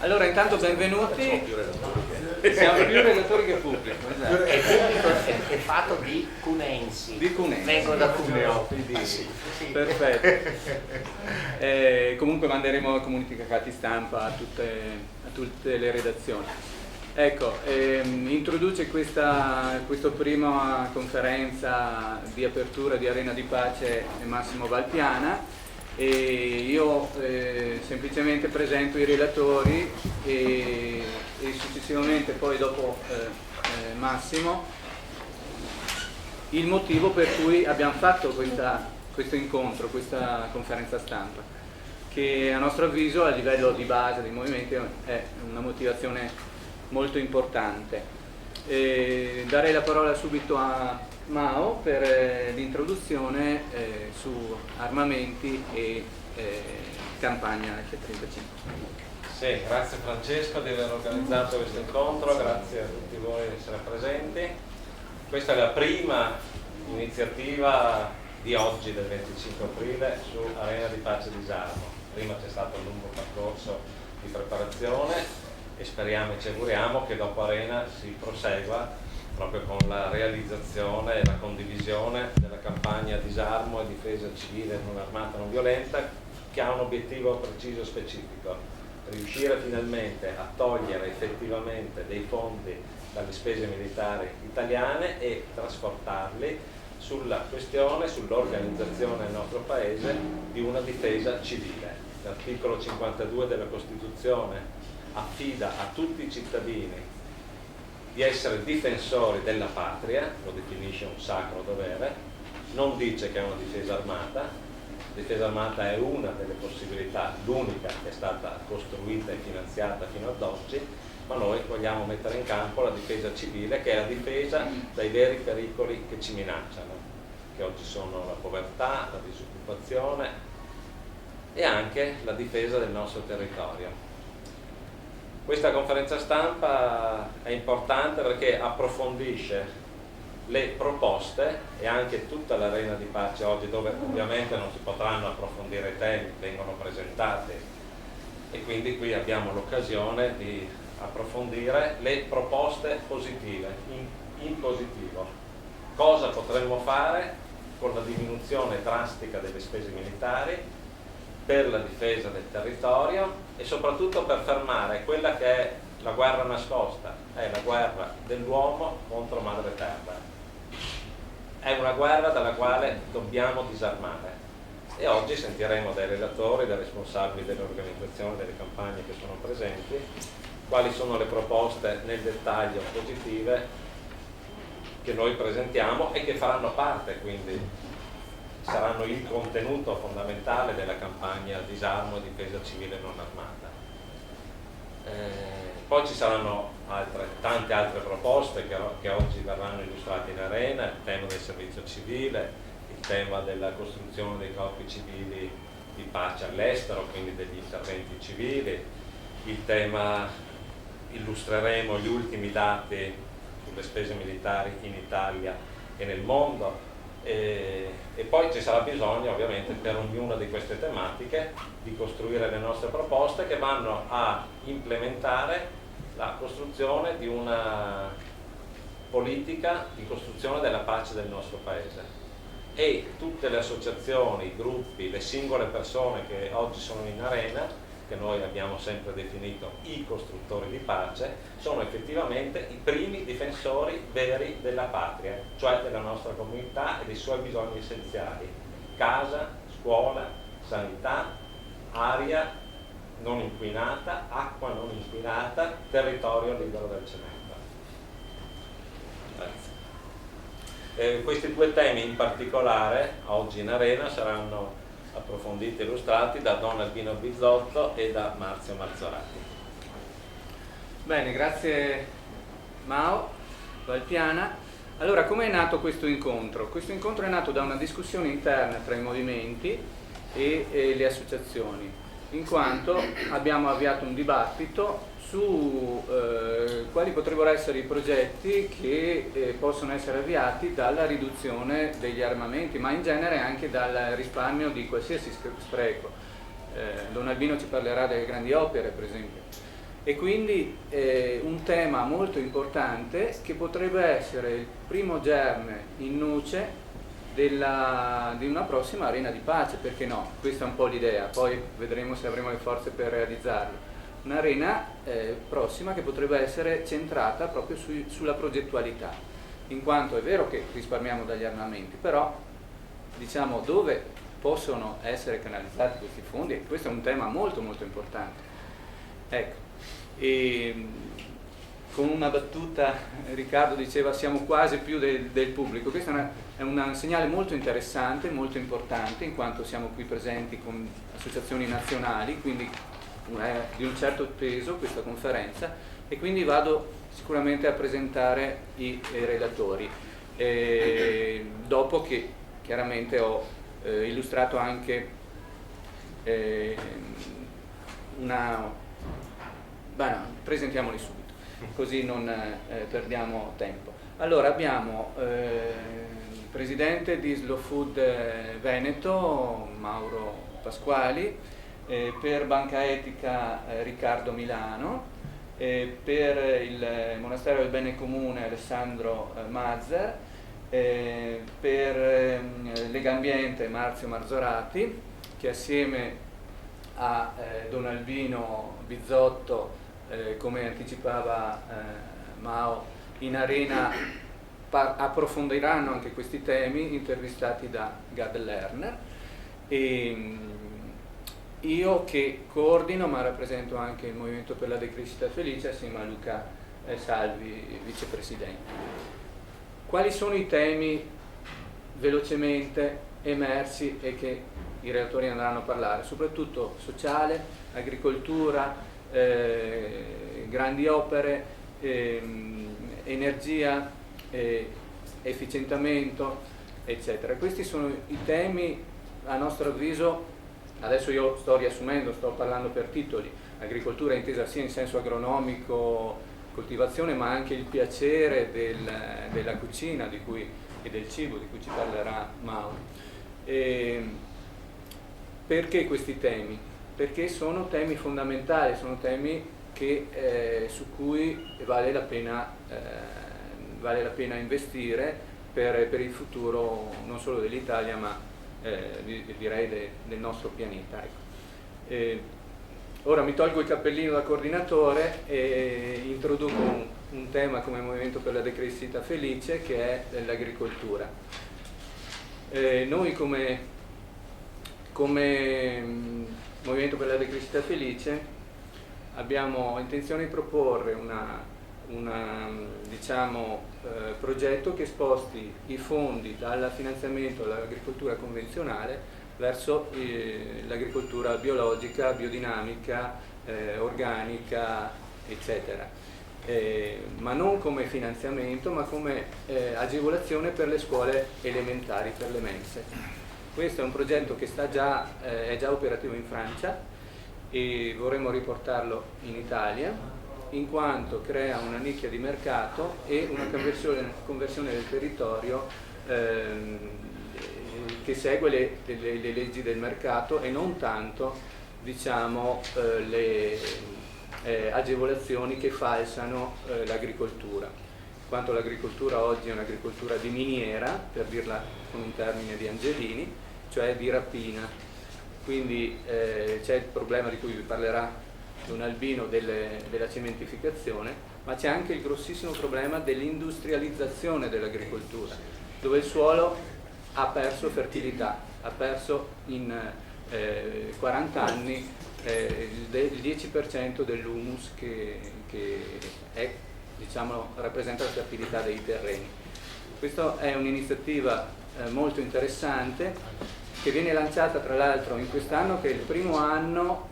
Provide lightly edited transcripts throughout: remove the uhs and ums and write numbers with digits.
Allora, intanto benvenuti. Siamo più relatori che pubblico. Esatto. E il pubblico è fatto di cunensi. Di Cunensi. Vengo da Cuneo. Sì. Perfetto. Comunque manderemo comunicati stampa a tutte le redazioni. Ecco, introduce questa prima conferenza di apertura di Arena di Pace Massimo Valpiana. E io semplicemente presento i relatori e successivamente poi dopo Massimo il motivo per cui abbiamo fatto questo incontro, questa conferenza stampa, che a nostro avviso a livello di base del movimento è una motivazione molto importante. Darei la parola subito a Mao per l'introduzione su armamenti e campagna F-35. Sì, grazie Francesco di aver organizzato questo incontro, grazie a tutti voi di essere presenti. Questa è la prima iniziativa di oggi, del 25 aprile, su Arena di Pace Disarmo. Prima c'è stato un lungo percorso di preparazione e speriamo e ci auguriamo che dopo Arena si prosegua proprio con la realizzazione e la condivisione della campagna disarmo e difesa civile non armata non violenta, che ha un obiettivo preciso e specifico: riuscire finalmente a togliere effettivamente dei fondi dalle spese militari italiane e trasportarli sulla questione, sull'organizzazione nel nostro paese di una difesa civile. L'articolo 52 della Costituzione affida a tutti i cittadini di essere difensori della patria, lo definisce un sacro dovere, non dice che è una difesa armata. La difesa armata è una delle possibilità, l'unica che è stata costruita e finanziata fino ad oggi, ma noi vogliamo mettere in campo la difesa civile, che è la difesa dai veri pericoli che ci minacciano, che oggi sono la povertà, la disoccupazione e anche la difesa del nostro territorio. Questa conferenza stampa è importante perché approfondisce le proposte e anche tutta l'arena di pace oggi, dove ovviamente non si potranno approfondire i temi, vengono presentati, e quindi qui abbiamo l'occasione di approfondire le proposte positive, in positivo. Cosa potremmo fare con la diminuzione drastica delle spese militari per la difesa del territorio e soprattutto per fermare quella che è la guerra nascosta, è la guerra dell'uomo contro madre terra. È una guerra dalla quale dobbiamo disarmare e oggi sentiremo dai relatori, dai responsabili dell'organizzazione delle campagne che sono presenti, quali sono le proposte nel dettaglio positive che noi presentiamo e che faranno parte, quindi saranno il contenuto fondamentale della campagna disarmo e difesa civile non armata. Poi ci saranno tante altre proposte che oggi verranno illustrate in arena: il tema del servizio civile, il tema della costruzione dei corpi civili di pace all'estero, quindi degli interventi civili, il tema, illustreremo gli ultimi dati sulle spese militari in Italia e nel mondo. E poi ci sarà bisogno ovviamente per ognuna di queste tematiche di costruire le nostre proposte che vanno a implementare la costruzione di una politica di costruzione della pace del nostro paese, e tutte le associazioni, i gruppi, le singole persone che oggi sono in arena, che noi abbiamo sempre definito i costruttori di pace, sono effettivamente i primi difensori veri della patria, cioè della nostra comunità e dei suoi bisogni essenziali: casa, scuola, sanità, aria non inquinata, acqua non inquinata, territorio libero dal cemento. Grazie. Questi due temi in particolare oggi in arena saranno approfonditi e illustrati da Don Albino Bizzotto e da Marzio Marzorati. Bene, grazie Mao Valpiana. Allora, come è nato questo incontro? Questo incontro è nato da una discussione interna tra i movimenti e le associazioni, in quanto abbiamo avviato un dibattito su quali potrebbero essere i progetti che possono essere avviati dalla riduzione degli armamenti, ma in genere anche dal risparmio di qualsiasi spreco. Don Albino ci parlerà delle grandi opere, per esempio. E quindi un tema molto importante che potrebbe essere il primo germe in nuce di una prossima arena di pace, perché no? Questa è un po' l'idea, poi vedremo se avremo le forze per realizzarlo. Un'arena prossima che potrebbe essere centrata proprio sulla progettualità, in quanto è vero che risparmiamo dagli armamenti, però diciamo dove possono essere canalizzati questi fondi, e questo è un tema molto molto importante. Ecco, e con una battuta Riccardo diceva siamo quasi più del pubblico. Questo è un segnale molto interessante, molto importante, in quanto siamo qui presenti con associazioni nazionali, quindi è di un certo peso questa conferenza, e quindi vado sicuramente a presentare i relatori, dopo che chiaramente ho illustrato anche presentiamoli subito, così non perdiamo tempo. Allora abbiamo il presidente di Slow Food Veneto, Mauro Pasquali, per Banca Etica Riccardo Milano, per il Monastero del Bene Comune Alessandro Mazzer, per Legambiente Marzio Marzorati, che assieme a Don Albino Bizzotto, come anticipava Mao, in arena approfondiranno anche questi temi, intervistati da Gad Lerner. E io che coordino, ma rappresento anche il Movimento per la Decrescita Felice assieme a Luca Salvi, vicepresidente. Quali sono i temi velocemente emersi e che i relatori andranno a parlare? Soprattutto sociale, agricoltura, grandi opere, energia, efficientamento, eccetera. Questi sono i temi, a nostro avviso. Adesso io sto riassumendo, sto parlando per titoli: agricoltura intesa sia in senso agronomico, coltivazione, ma anche il piacere della cucina e del cibo, di cui ci parlerà Mauro. Perché questi temi? Perché sono temi fondamentali, sono temi su cui vale la pena investire per il futuro non solo dell'Italia, ma direi del nostro pianeta. Ecco. Ora mi tolgo il cappellino da coordinatore e introduco un tema come Movimento per la Decrescita Felice, che è l'agricoltura. Noi come Movimento per la Decrescita Felice abbiamo intenzione di proporre un progetto che sposti i fondi dal finanziamento all'agricoltura convenzionale verso l'agricoltura biologica, biodinamica, organica, eccetera. Ma non come finanziamento, ma come agevolazione per le scuole elementari, per le mense. Questo è un progetto che è già operativo in Francia e vorremmo riportarlo in Italia, in quanto crea una nicchia di mercato e una conversione del territorio che segue le leggi del mercato e non tanto, le agevolazioni che falsano l'agricoltura, in quanto l'agricoltura oggi è un'agricoltura di miniera, per dirla con un termine di Angelini, cioè di rapina. Quindi c'è il problema di cui vi parlerà Don Albino della cementificazione, ma c'è anche il grossissimo problema dell'industrializzazione dell'agricoltura, dove il suolo ha perso fertilità, ha perso in 40 anni il 10% dell'humus che rappresenta la fertilità dei terreni. Questa è un'iniziativa molto interessante, che viene lanciata tra l'altro in quest'anno, che è il primo anno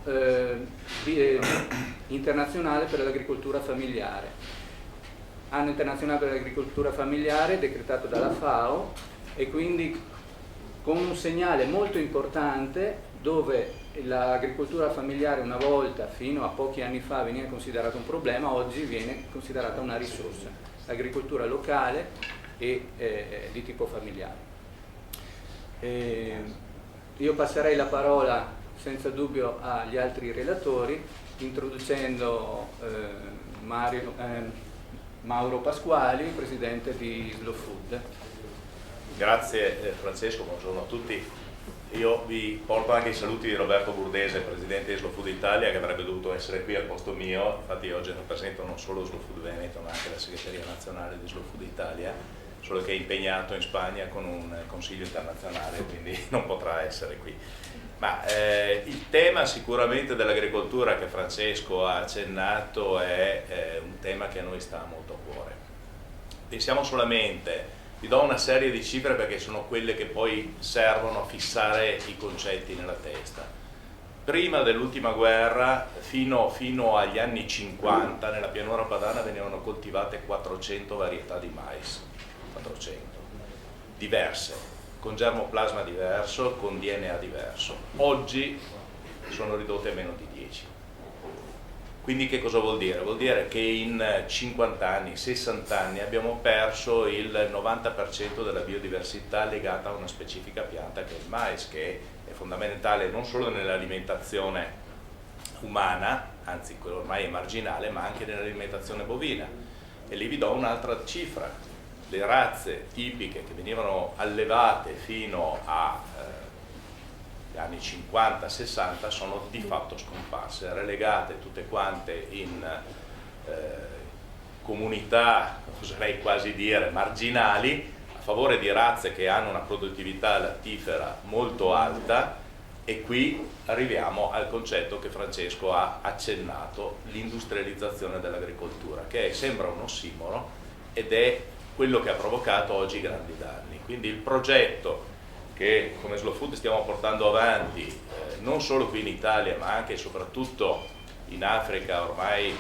internazionale per l'agricoltura familiare. Anno internazionale per l'agricoltura familiare decretato dalla FAO, e quindi con un segnale molto importante, dove l'agricoltura familiare una volta, fino a pochi anni fa, veniva considerata un problema, oggi viene considerata una risorsa. L'agricoltura locale e di tipo familiare. Io passerei la parola senza dubbio agli altri relatori introducendo Mauro Pasquali, presidente di Slow Food. Grazie Francesco, buongiorno a tutti. Io vi porto anche i saluti di Roberto Burdese, presidente di Slow Food Italia, che avrebbe dovuto essere qui al posto mio. Infatti oggi rappresento non solo Slow Food Veneto ma anche la segreteria nazionale di Slow Food Italia, solo che è impegnato in Spagna con un consiglio internazionale, quindi non potrà essere qui. Ma il tema sicuramente dell'agricoltura che Francesco ha accennato è un tema che a noi sta molto a cuore. Pensiamo solamente, vi do una serie di cifre perché sono quelle che poi servono a fissare i concetti nella testa. Prima dell'ultima guerra, fino agli anni 50, nella pianura padana venivano coltivate 400 varietà di mais, 400, diverse, con germoplasma diverso, con DNA diverso. Oggi sono ridotte a meno di 10. Quindi che cosa vuol dire? Vuol dire che in 50 anni, 60 anni abbiamo perso il 90% della biodiversità legata a una specifica pianta che è il mais, che è fondamentale non solo nell'alimentazione umana, anzi quello ormai è marginale, ma anche nell'alimentazione bovina. E lì vi do un'altra cifra. Le razze tipiche che venivano allevate fino a anni 50-60 sono di fatto scomparse, relegate tutte quante in comunità, oserei quasi dire, marginali, a favore di razze che hanno una produttività lattifera molto alta. E qui arriviamo al concetto che Francesco ha accennato, l'industrializzazione dell'agricoltura, che sembra un ossimoro ed è quello che ha provocato oggi grandi danni. Quindi il progetto che come Slow Food stiamo portando avanti non solo qui in Italia ma anche e soprattutto in Africa, ormai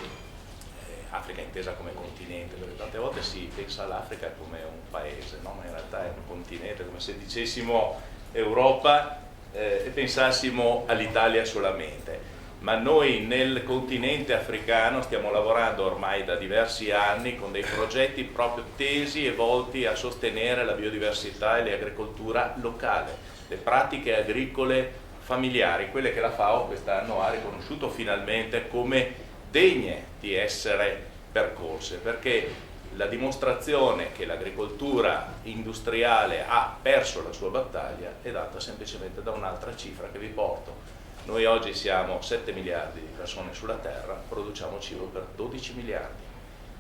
Africa intesa come continente, perché tante volte si pensa all'Africa come un paese, no? Ma in realtà è un continente, come se dicessimo Europa e pensassimo all'Italia solamente. Ma noi nel continente africano stiamo lavorando ormai da diversi anni con dei progetti proprio tesi e volti a sostenere la biodiversità e l'agricoltura locale, le pratiche agricole familiari, quelle che la FAO quest'anno ha riconosciuto finalmente come degne di essere percorse, perché la dimostrazione che l'agricoltura industriale ha perso la sua battaglia è data semplicemente da un'altra cifra che vi porto. Noi oggi siamo 7 miliardi di persone sulla Terra, produciamo cibo per 12 miliardi.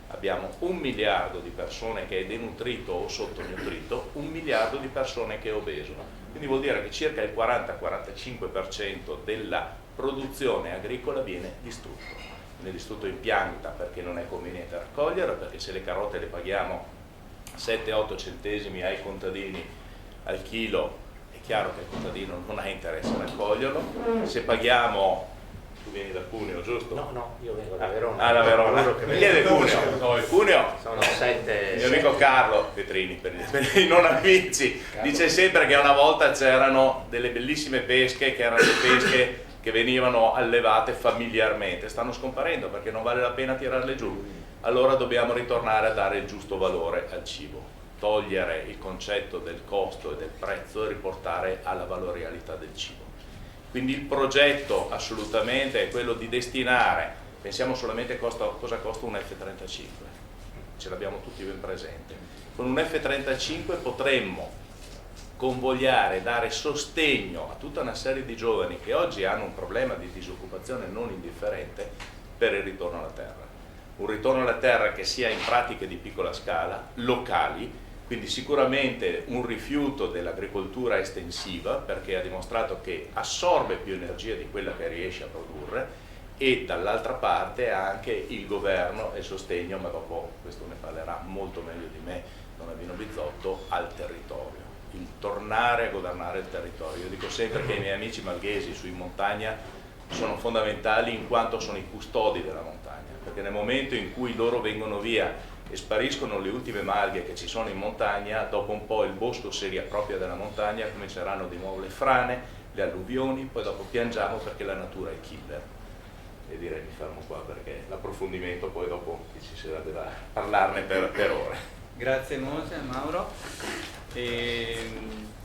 Abbiamo 1 miliardo di persone che è denutrito o sottonutrito, 1 miliardo di persone che è obeso. Quindi vuol dire che circa il 40-45% della produzione agricola viene distrutto. Viene distrutto in pianta perché non è conveniente raccogliere, perché se le carote le paghiamo 7-8 centesimi ai contadini al chilo, chiaro che il contadino non ha interesse a raccoglierlo. Se paghiamo, tu vieni da Cuneo, giusto? No, io vengo da Verona. Ah, da Verona. Chi è da Cuneo? Cuneo. Sono 7. Il mio amico Carlo Petrini, per i non amici, dice sempre che una volta c'erano delle bellissime pesche, che erano le pesche che venivano allevate familiarmente. Stanno scomparendo perché non vale la pena tirarle giù. Allora dobbiamo ritornare a dare il giusto valore al cibo, togliere il concetto del costo e del prezzo e riportare alla valorialità del cibo. Quindi il progetto assolutamente è quello di destinare, pensiamo solamente cosa costa un F-35, ce l'abbiamo tutti ben presente. Con un F-35 potremmo convogliare, dare sostegno a tutta una serie di giovani che oggi hanno un problema di disoccupazione non indifferente per il ritorno alla terra. Un ritorno alla terra che sia in pratiche di piccola scala, locali, quindi sicuramente un rifiuto dell'agricoltura estensiva perché ha dimostrato che assorbe più energia di quella che riesce a produrre, e dall'altra parte anche il governo e il sostegno, ma dopo questo ne parlerà molto meglio di me Don Albino Bizzotto, al territorio, il tornare a governare il territorio. Io dico sempre che i miei amici malghesi su in montagna sono fondamentali in quanto sono i custodi della montagna, perché nel momento in cui loro vengono via e spariscono le ultime malghe che ci sono in montagna, dopo un po' il bosco si riappropria della montagna, cominceranno di nuovo le frane, le alluvioni, poi dopo piangiamo perché la natura è killer. E direi mi fermo qua perché l'approfondimento poi dopo ci sarebbe da parlarne per ore. Grazie Mauro.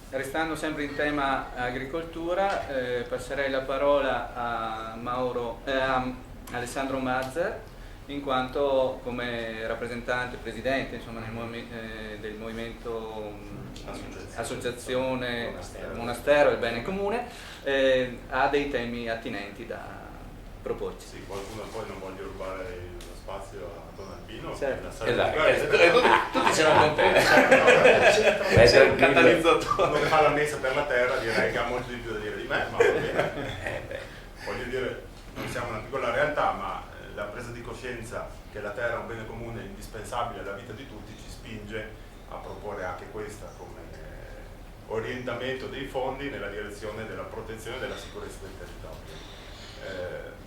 Restando sempre in tema agricoltura, passerei la parola a Alessandro Mazzer, in quanto come rappresentante, presidente insomma, del movimento Associazione Monastero e Bene Comune, ha dei temi attinenti da proporci. Sì, qualcuno poi non voglia rubare lo spazio a Don Albino. Certo. Tutti ce l'hanno con te. Sei un catalizzatore. Non fa la messa per la terra, direi che ha molto di più da dire di me, ma va bene. Voglio dire, noi siamo una piccola realtà, ma la presa di coscienza che la terra è un bene comune indispensabile alla vita di tutti ci spinge a proporre anche questa come orientamento dei fondi nella direzione della protezione e della sicurezza del territorio.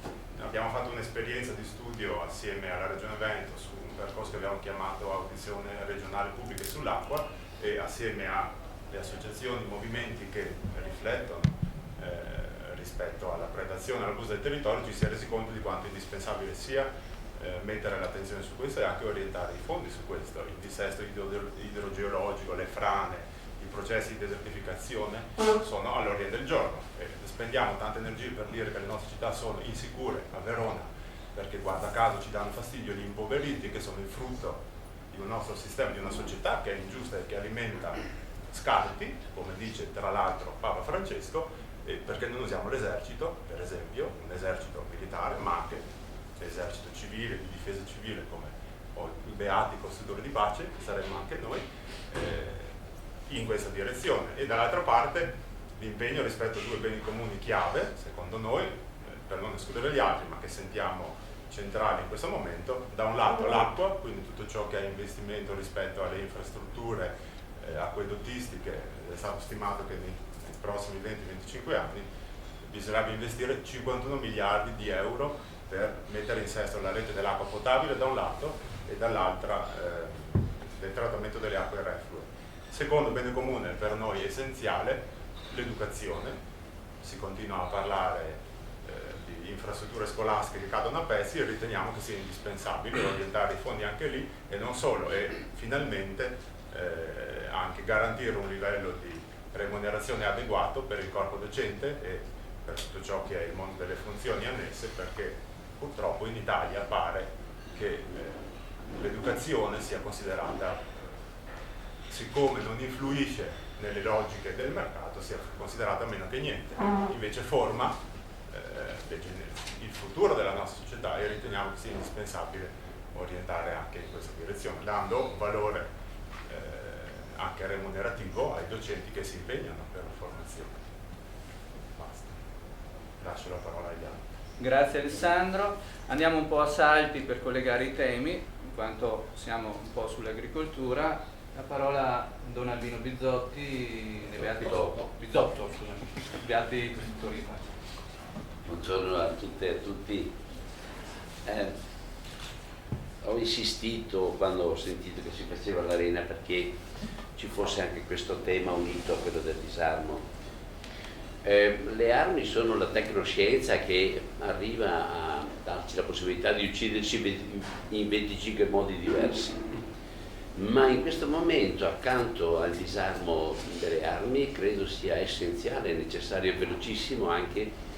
Abbiamo fatto un'esperienza di studio assieme alla Regione Veneto su un percorso che abbiamo chiamato Audizione regionale pubbliche sull'acqua, e assieme alle associazioni, movimenti che riflettono rispetto alla predazione e all'abuso del territorio, ci si è resi conto di quanto indispensabile sia mettere l'attenzione su questo e anche orientare i fondi su questo. Il dissesto idrogeologico, le frane, i processi di desertificazione sono all'ordine del giorno. Spendiamo tante energie per dire che le nostre città sono insicure, a Verona, perché guarda caso ci danno fastidio gli impoveriti, che sono il frutto di un nostro sistema, di una società che è ingiusta e che alimenta scarti, come dice tra l'altro Papa Francesco, perché non usiamo l'esercito, per esempio, un esercito militare, ma anche l'esercito civile, di difesa civile, come i beati costruttori di pace, che saremmo anche noi, in questa direzione. E dall'altra parte l'impegno rispetto a due beni comuni chiave, secondo noi, per non escludere gli altri, ma che sentiamo centrali in questo momento: da un lato l'acqua, quindi tutto ciò che è investimento rispetto alle infrastrutture acquedottistiche. È stato stimato che nei prossimi 20-25 anni bisognerebbe investire 51 miliardi di euro per mettere in sesto la rete dell'acqua potabile da un lato e dall'altra del trattamento delle acque reflue. Secondo bene comune per noi essenziale, l'educazione. Si continua a parlare di infrastrutture scolastiche che cadono a pezzi, e riteniamo che sia indispensabile orientare i fondi anche lì, e non solo, e finalmente anche garantire un livello di remunerazione adeguato per il corpo docente e per tutto ciò che è il mondo delle funzioni annesse, perché purtroppo in Italia pare che l'educazione sia considerata, siccome non influisce nelle logiche del mercato, sia considerata meno che niente. Invece forma il futuro della nostra società, e riteniamo che sia indispensabile orientare anche in questa direzione, dando valore anche remunerativo ai docenti che si impegnano per la formazione. Basta. Lascio la parola agli altri. Grazie Alessandro. Andiamo un po' a salti per collegare i temi, in quanto siamo un po' sull'agricoltura. La parola a Don Albino Bizzotti, dei Beati Bizzotto, Beati Produttori di Pace. Buongiorno a tutte e a tutti. Ho insistito quando ho sentito che si faceva l'arena perché ci fosse anche questo tema unito a quello del disarmo. Le armi sono la tecnoscienza che arriva a darci la possibilità di ucciderci in 25 modi diversi, ma in questo momento, accanto al disarmo delle armi, credo sia essenziale e necessario e velocissimo anche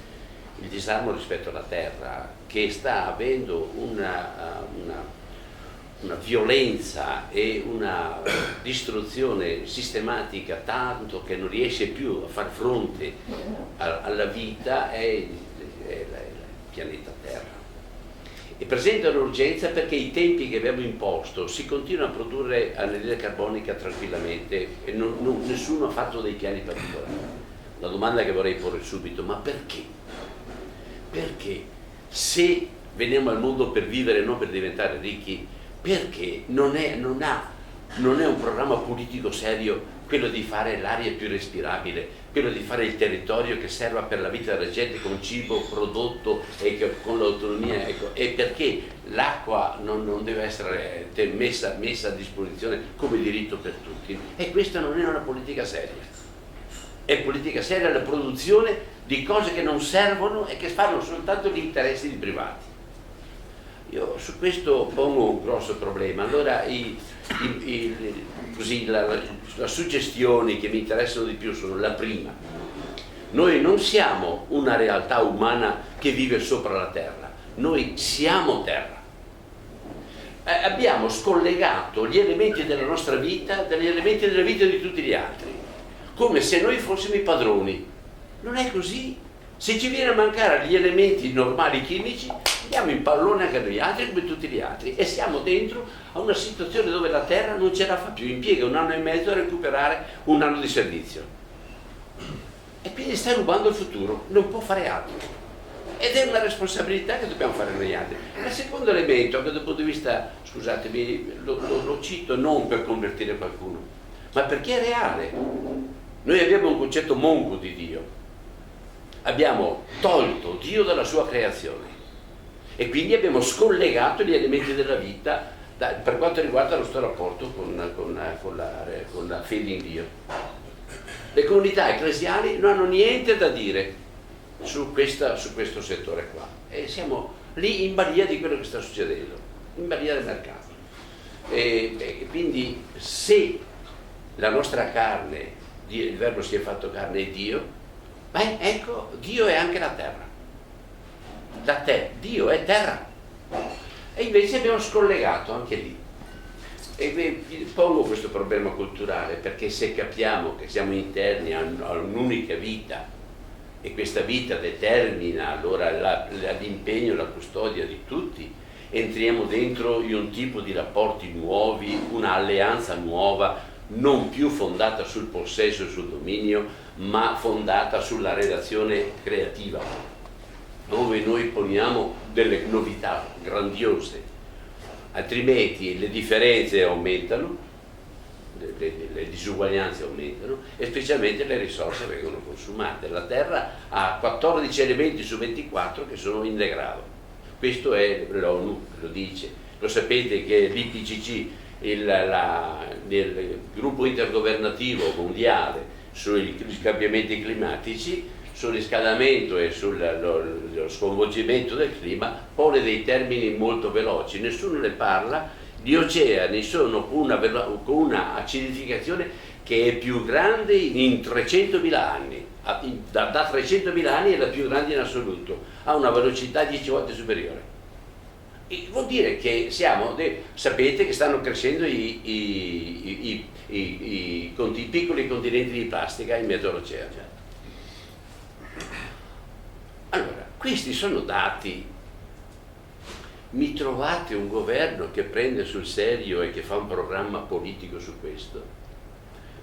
il disarmo rispetto alla terra, che sta avendo una violenza e una distruzione sistematica tanto che non riesce più a far fronte alla vita, è il pianeta Terra. E presenta un'urgenza perché i tempi che abbiamo imposto si continua a produrre anidride carbonica tranquillamente e nessuno ha fatto dei piani particolari. La domanda che vorrei porre subito: ma perché? Perché se veniamo al mondo per vivere e non per diventare ricchi, perché non è un programma politico serio quello di fare l'aria più respirabile, quello di fare il territorio che serva per la vita della gente con cibo prodotto e con l'autonomia, ecco. E perché l'acqua non deve essere messa a disposizione come diritto per tutti? E questa non è una politica seria. È politica seria la produzione di cose che non servono e che fanno soltanto gli interessi di privati. Io su questo pongo un grosso problema. Allora le suggestioni che mi interessano di più sono: la prima, noi non siamo una realtà umana che vive sopra la terra, Noi siamo terra. Abbiamo scollegato gli elementi della nostra vita dagli elementi della vita di tutti gli altri, come se noi fossimo i padroni. Non è così. Se ci viene a mancare gli elementi normali chimici, andiamo in pallone anche noi altri come tutti gli altri, e siamo dentro a una situazione dove la terra non ce la fa più, impiega 1 anno e mezzo a recuperare 1 anno di servizio, e quindi sta rubando il futuro, non può fare altro. Ed è una responsabilità che dobbiamo fare noi altri. Il secondo elemento, che dal punto di vista, scusatemi, lo cito non per convertire qualcuno, ma perché è reale. Noi abbiamo un concetto monco di Dio. Abbiamo tolto Dio dalla sua creazione e quindi abbiamo scollegato gli elementi della vita per quanto riguarda il nostro rapporto con la fede in Dio. Le comunità ecclesiali non hanno niente da dire su questo settore qua, e siamo lì in balia di quello che sta succedendo, in balia del mercato. E quindi se la nostra carne, il verbo si è fatto carne, è Dio, ecco, Dio è anche la terra. Dio è terra, e invece abbiamo scollegato anche lì. E pongo questo problema culturale perché se capiamo che siamo interni a un'unica vita e questa vita determina allora l'impegno, la custodia di tutti, entriamo dentro in un tipo di rapporti nuovi, un'alleanza nuova, non più fondata sul possesso e sul dominio, ma fondata sulla relazione creativa, dove noi poniamo delle novità grandiose. Altrimenti le differenze aumentano, le disuguaglianze aumentano e specialmente le risorse vengono consumate. La Terra ha 14 elementi su 24 che sono in degrado. Questo è l'ONU, lo dice. Lo sapete che l'IPCC, il gruppo intergovernativo mondiale sui cambiamenti climatici, sul riscaldamento e sullo sconvolgimento del clima, pone dei termini molto veloci, nessuno ne parla. Gli oceani sono con una acidificazione che è più grande in 300.000 anni, da 300.000 anni è la più grande in assoluto, ha una velocità 10 volte superiore. E vuol dire che sapete che stanno crescendo i piccoli continenti di plastica in mezzo all'oceano. Allora, questi sono dati. Mi trovate un governo che prende sul serio e che fa un programma politico su questo?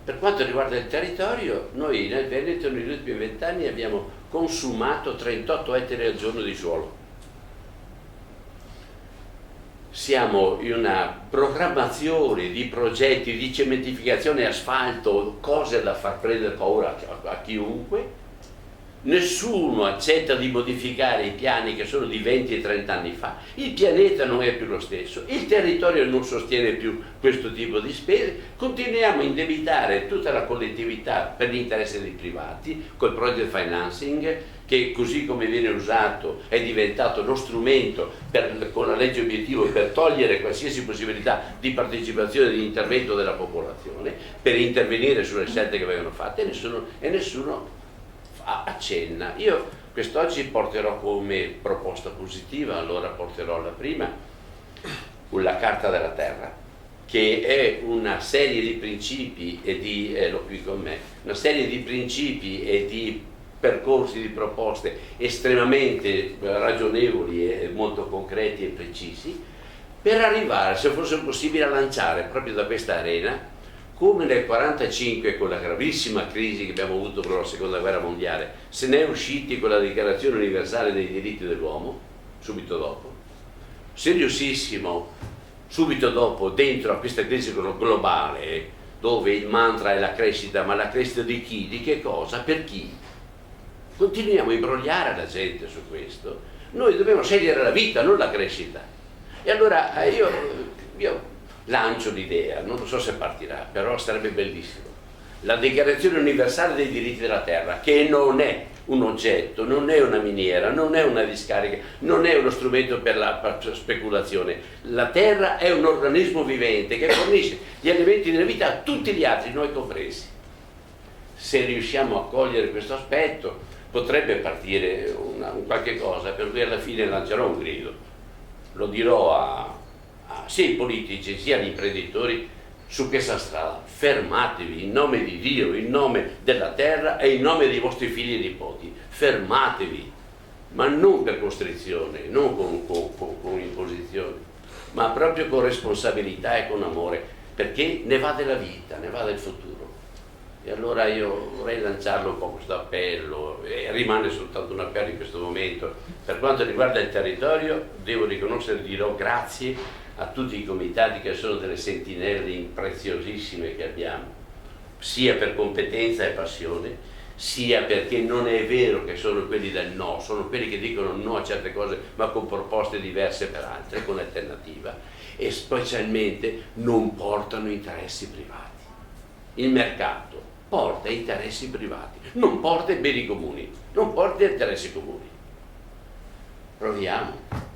Per quanto riguarda il territorio, noi nel Veneto negli ultimi 20 anni abbiamo consumato 38 ettari al giorno di suolo. Siamo in una programmazione di progetti di cementificazione, asfalto, cose da far prendere paura a chiunque. Nessuno accetta di modificare i piani che sono di 20 e 30 anni fa. Il pianeta non è più lo stesso, il territorio non sostiene più questo tipo di spese. Continuiamo a indebitare tutta la collettività per l'interesse dei privati col project financing, che così come viene usato è diventato lo strumento con la legge obiettivo per togliere qualsiasi possibilità di partecipazione e di intervento della popolazione, per intervenire sulle scelte che vengono fatte, e nessuno accenna. Io quest'oggi porterò come proposta positiva, allora porterò la prima, la Carta della Terra, che è una serie di principi e una serie di principi e di percorsi, di proposte estremamente ragionevoli e molto concreti e precisi, per arrivare, se fosse possibile, a lanciare proprio da questa arena, come nel 1945 con la gravissima crisi che abbiamo avuto con la seconda guerra mondiale, se ne è usciti con la Dichiarazione universale dei diritti dell'uomo, subito dopo, se riuscissimo subito dopo dentro a questa crisi globale, dove il mantra è la crescita, ma la crescita di chi? Di che cosa? Per chi? Continuiamo a imbrogliare la gente su questo. Noi dobbiamo scegliere la vita, non la crescita. E allora io lancio l'idea, non lo so se partirà, però sarebbe bellissimo. La Dichiarazione universale dei diritti della terra, che non è un oggetto, non è una miniera, non è una discarica, non è uno strumento per la speculazione. La terra è un organismo vivente che fornisce gli elementi della vita a tutti gli altri, noi compresi. Se riusciamo a cogliere questo aspetto, potrebbe partire un qualche cosa per cui alla fine lancerò un grido, lo dirò sia ai politici sia agli imprenditori su questa strada: fermatevi in nome di Dio, in nome della terra e in nome dei vostri figli e nipoti, fermatevi, ma non per costrizione, non con imposizioni, ma proprio con responsabilità e con amore, perché ne va della vita, ne va del futuro. E allora io vorrei lanciarlo un po' questo appello, e rimane soltanto un appello in questo momento. Per quanto riguarda il territorio, devo riconoscere, dirò grazie a tutti i comitati che sono delle sentinelle preziosissime che abbiamo, sia per competenza e passione, sia perché non è vero che sono quelli del no, sono quelli che dicono no a certe cose ma con proposte diverse per altre, con alternativa, e specialmente non portano interessi privati. Il mercato porta interessi privati, non porta i beni comuni, non porta interessi comuni. Proviamo.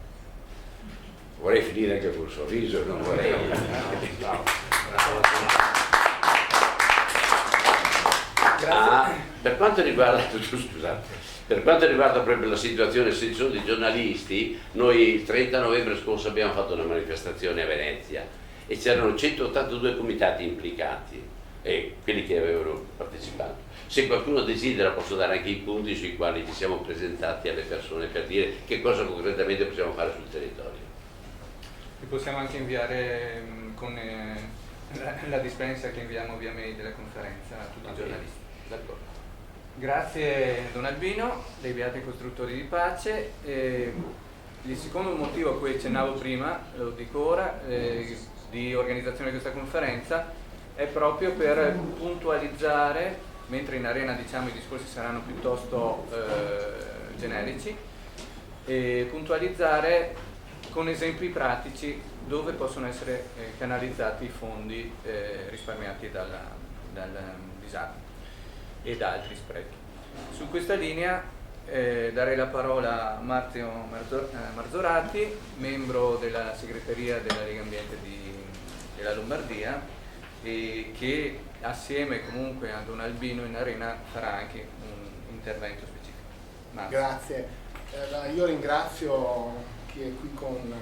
Vorrei finire anche col sorriso, non vorrei. Per quanto riguarda, scusate, per quanto riguarda proprio la situazione dei giornalisti, noi il 30 novembre scorso abbiamo fatto una manifestazione a Venezia e c'erano 182 comitati implicati e quelli che avevano partecipato. Se qualcuno desidera posso dare anche i punti sui quali ci siamo presentati alle persone per dire che cosa concretamente possiamo fare sul territorio. Vi possiamo anche inviare con la dispensa che inviamo via mail della conferenza a tutti i giornalisti. D'accordo. Grazie Don Albino, dei Beati Costruttori di Pace. Il secondo motivo a cui accennavo prima, lo dico ora, di organizzazione di questa conferenza è proprio per puntualizzare, mentre in arena diciamo i discorsi saranno piuttosto generici, puntualizzare con esempi pratici dove possono essere canalizzati i fondi risparmiati dal disagio e da altri sprechi. Su questa linea darei la parola a Marzio Marzorati, membro della segreteria della Lega Ambiente della Lombardia, e che assieme comunque a Don Albino in arena farà anche un intervento specifico. Marzio. Grazie. Io ringrazio chi è qui con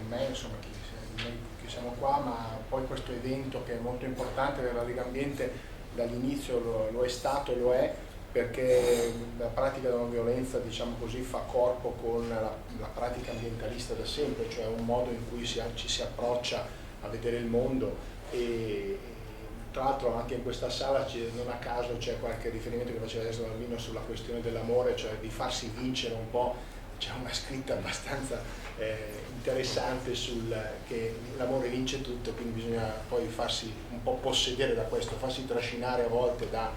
me, insomma noi che siamo qua, ma poi questo evento che è molto importante per la Lega Ambiente dall'inizio lo è stato e lo è, perché la pratica della non violenza, diciamo così, fa corpo con la pratica ambientalista da sempre, cioè un modo in cui ci si approccia a vedere il mondo. E tra l'altro anche in questa sala non a caso c'è qualche riferimento che faceva adesso Albino sulla questione dell'amore, cioè di farsi vincere un po'. C'è una scritta abbastanza interessante sul che l'amore vince tutto, quindi bisogna poi farsi un po' possedere da questo, farsi trascinare a volte da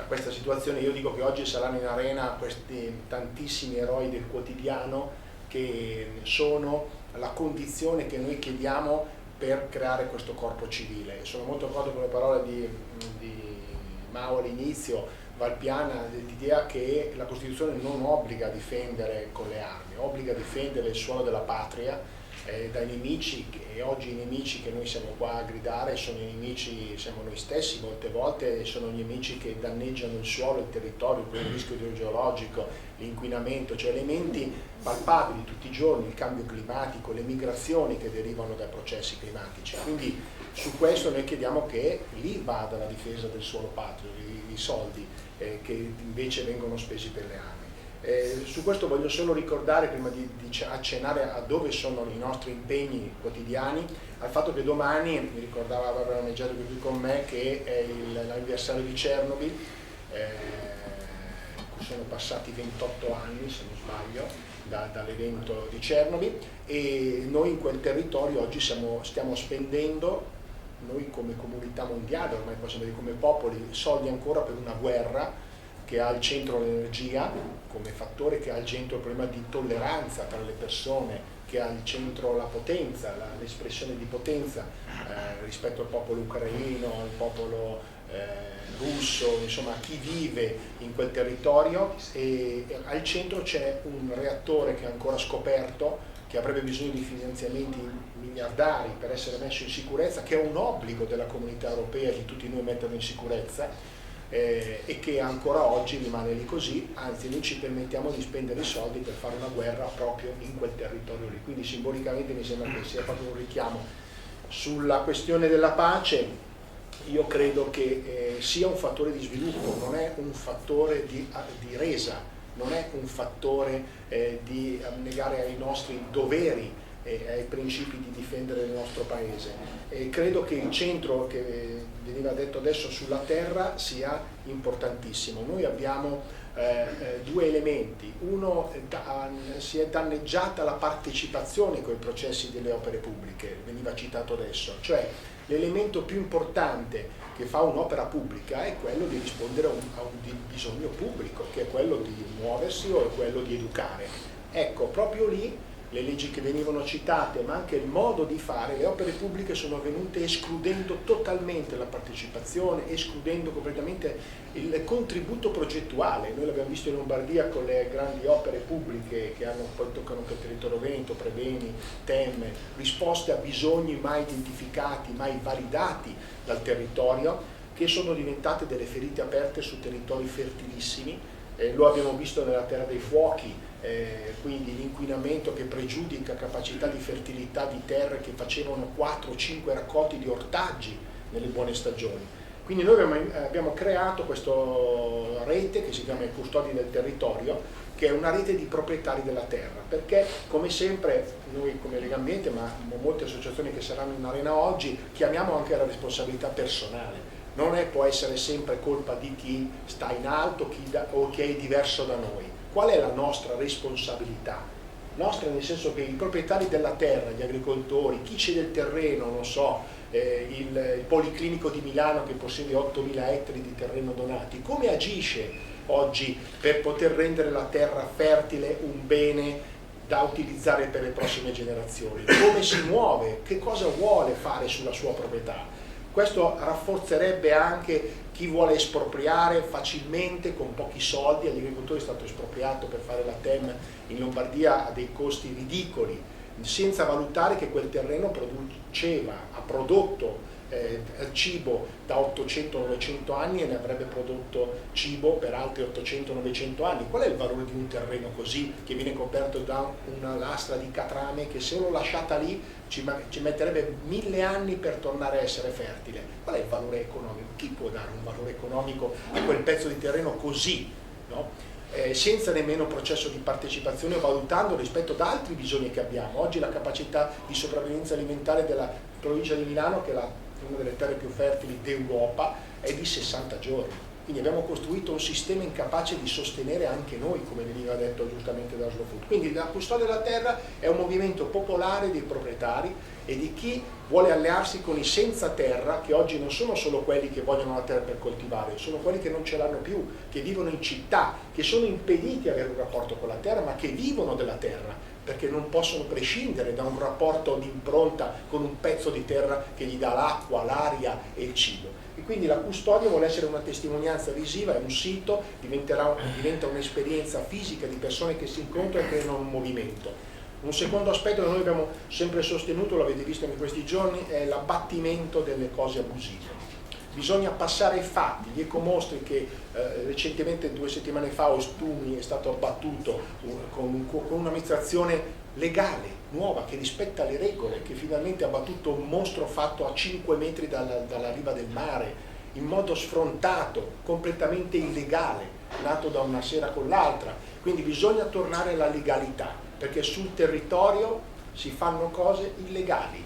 questa situazione. Io dico che oggi saranno in arena questi tantissimi eroi del quotidiano che sono la condizione che noi chiediamo per creare questo corpo civile. Sono molto d'accordo con le parole di Mao all'inizio, Valpiana, l'idea che la Costituzione non obbliga a difendere con le armi, obbliga a difendere il suolo della patria dai nemici, e oggi i nemici che noi siamo qua a gridare sono i nemici, siamo noi stessi molte volte, sono gli nemici che danneggiano il suolo, il territorio, il rischio idrogeologico, l'inquinamento, cioè elementi palpabili tutti i giorni, il cambio climatico, le migrazioni che derivano dai processi climatici. Quindi su questo noi chiediamo che lì vada la difesa del suolo patrio, i soldi che invece vengono spesi per le armi. Su questo voglio solo ricordare, prima di accennare a dove sono i nostri impegni quotidiani, al fatto che domani, mi ricordava Barbara Meggiato che è qui con me, che è l'anniversario di Chernobyl, sono passati 28 anni se non sbaglio dall'evento di Chernobyl, e noi in quel territorio oggi stiamo spendendo, noi come comunità mondiale, ormai possiamo dire come popoli, soldi ancora per una guerra che ha al centro l'energia come fattore, che ha al centro il problema di tolleranza tra le persone, che ha al centro la potenza, l'espressione di potenza rispetto al popolo ucraino, al popolo russo, insomma chi vive in quel territorio, e al centro c'è un reattore che è ancora scoperto, che avrebbe bisogno di finanziamenti miliardari per essere messo in sicurezza, che è un obbligo della comunità europea di tutti noi metterlo in sicurezza, e che ancora oggi rimane lì così, anzi noi ci permettiamo di spendere i soldi per fare una guerra proprio in quel territorio lì, quindi simbolicamente mi sembra che sia proprio un richiamo. Sulla questione della pace io credo che sia un fattore di sviluppo, non è un fattore di resa, non è un fattore di abnegare ai nostri doveri e ai principi di difendere il nostro paese. E credo che il centro che veniva detto adesso sulla terra sia importantissimo. Noi abbiamo due elementi: uno, si è danneggiata la partecipazione con i processi delle opere pubbliche, veniva citato adesso, cioè l'elemento più importante che fa un'opera pubblica è quello di rispondere a un bisogno pubblico, che è quello di muoversi o è quello di educare. Ecco, proprio lì le leggi che venivano citate, ma anche il modo di fare, le opere pubbliche sono venute escludendo totalmente la partecipazione, escludendo completamente il contributo progettuale. Noi l'abbiamo visto in Lombardia con le grandi opere pubbliche che poi toccano il territorio veneto, Prebeni, TEM, risposte a bisogni mai identificati, mai validati dal territorio, che sono diventate delle ferite aperte su territori fertilissimi. Lo abbiamo visto nella Terra dei Fuochi, quindi l'inquinamento che pregiudica capacità di fertilità di terre che facevano 4-5 raccolti di ortaggi nelle buone stagioni. Quindi noi abbiamo creato questa rete che si chiama i Custodi del Territorio, che è una rete di proprietari della terra, perché come sempre noi come Legambiente, ma molte associazioni che saranno in arena oggi, chiamiamo anche la responsabilità personale. Non può essere sempre colpa di chi sta in alto o chi è diverso da noi. Qual è la nostra responsabilità? Nostra nel senso che i proprietari della terra, gli agricoltori, chi cede il terreno, non so, il Policlinico di Milano che possiede 8.000 ettari di terreno donati, come agisce oggi per poter rendere la terra fertile un bene da utilizzare per le prossime generazioni? Come si muove? Che cosa vuole fare sulla sua proprietà? Questo rafforzerebbe anche chi vuole espropriare facilmente con pochi soldi. Agli agricoltori è stato espropriato per fare la TEM in Lombardia a dei costi ridicoli, senza valutare che quel terreno ha prodotto cibo da 800-900 anni e ne avrebbe prodotto cibo per altri 800-900 anni. Qual è il valore di un terreno così, che viene coperto da una lastra di catrame che solo lasciata lì ci metterebbe 1000 anni per tornare a essere fertile? Qual è il valore economico? Chi può dare un valore economico a quel pezzo di terreno così, no? Senza nemmeno un processo di partecipazione, valutando rispetto ad altri bisogni che abbiamo. Oggi la capacità di sopravvivenza alimentare della provincia di Milano, che è una delle terre più fertili d'Europa, è di 60 giorni. Quindi abbiamo costruito un sistema incapace di sostenere anche noi, come veniva detto giustamente da Slow Food. Quindi la custodia della terra è un movimento popolare dei proprietari e di chi vuole allearsi con i senza terra, che oggi non sono solo quelli che vogliono la terra per coltivare, sono quelli che non ce l'hanno più, che vivono in città, che sono impediti ad avere un rapporto con la terra, ma che vivono della terra, perché non possono prescindere da un rapporto di impronta con un pezzo di terra che gli dà l'acqua, l'aria e il cibo. E quindi la custodia vuole essere una testimonianza visiva, è un sito, diventa un'esperienza fisica di persone che si incontrano e creano un movimento. Un secondo aspetto che noi abbiamo sempre sostenuto, l'avete visto in questi giorni, è l'abbattimento delle cose abusive. Bisogna passare ai fatti. Gli ecomostri che recentemente, 2 settimane fa, Ostuni è stato abbattuto con un'amministrazione legale, nuova, che rispetta le regole, che finalmente ha abbattuto un mostro fatto a 5 metri dalla riva del mare, in modo sfrontato, completamente illegale, nato da una sera con l'altra. Quindi bisogna tornare alla legalità, perché sul territorio si fanno cose illegali.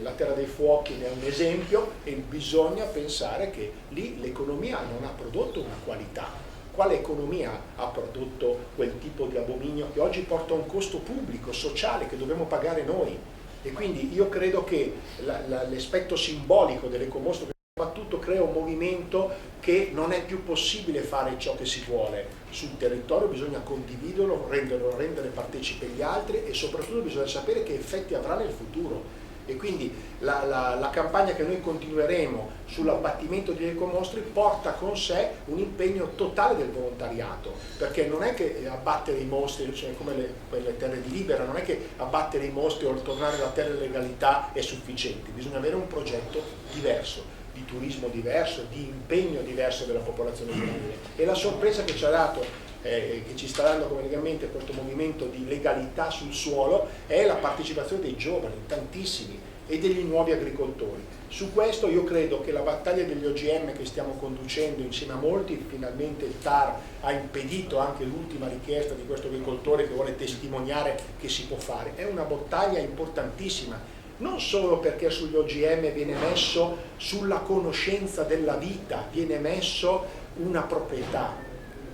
La Terra dei Fuochi ne è un esempio e bisogna pensare che lì l'economia non ha prodotto una qualità. Quale economia ha prodotto quel tipo di abominio che oggi porta a un costo pubblico, sociale, che dobbiamo pagare noi? E quindi io credo che l'aspetto simbolico dell'ecomostro che ha battuto crea un movimento che non è più possibile fare ciò che si vuole. Sul territorio bisogna condividerlo, rendere partecipi gli altri e soprattutto bisogna sapere che effetti avrà nel futuro. E quindi la campagna che noi continueremo sull'abbattimento degli ecomostri porta con sé un impegno totale del volontariato, perché non è che abbattere i mostri, cioè come quelle terre di Libera, non è che abbattere i mostri o tornare alla terra legalità è sufficiente, bisogna avere un progetto diverso, di turismo diverso, di impegno diverso della popolazione giovanile. E la sorpresa che ci ha dato, che ci sta dando come Legambiente questo movimento di legalità sul suolo, è la partecipazione dei giovani, tantissimi, e degli nuovi agricoltori. Su questo io credo che la battaglia degli OGM che stiamo conducendo insieme a molti, finalmente il TAR ha impedito anche l'ultima richiesta di questo agricoltore che vuole testimoniare che si può fare, è una battaglia importantissima, non solo perché sugli OGM viene messo sulla conoscenza della vita, viene messo una proprietà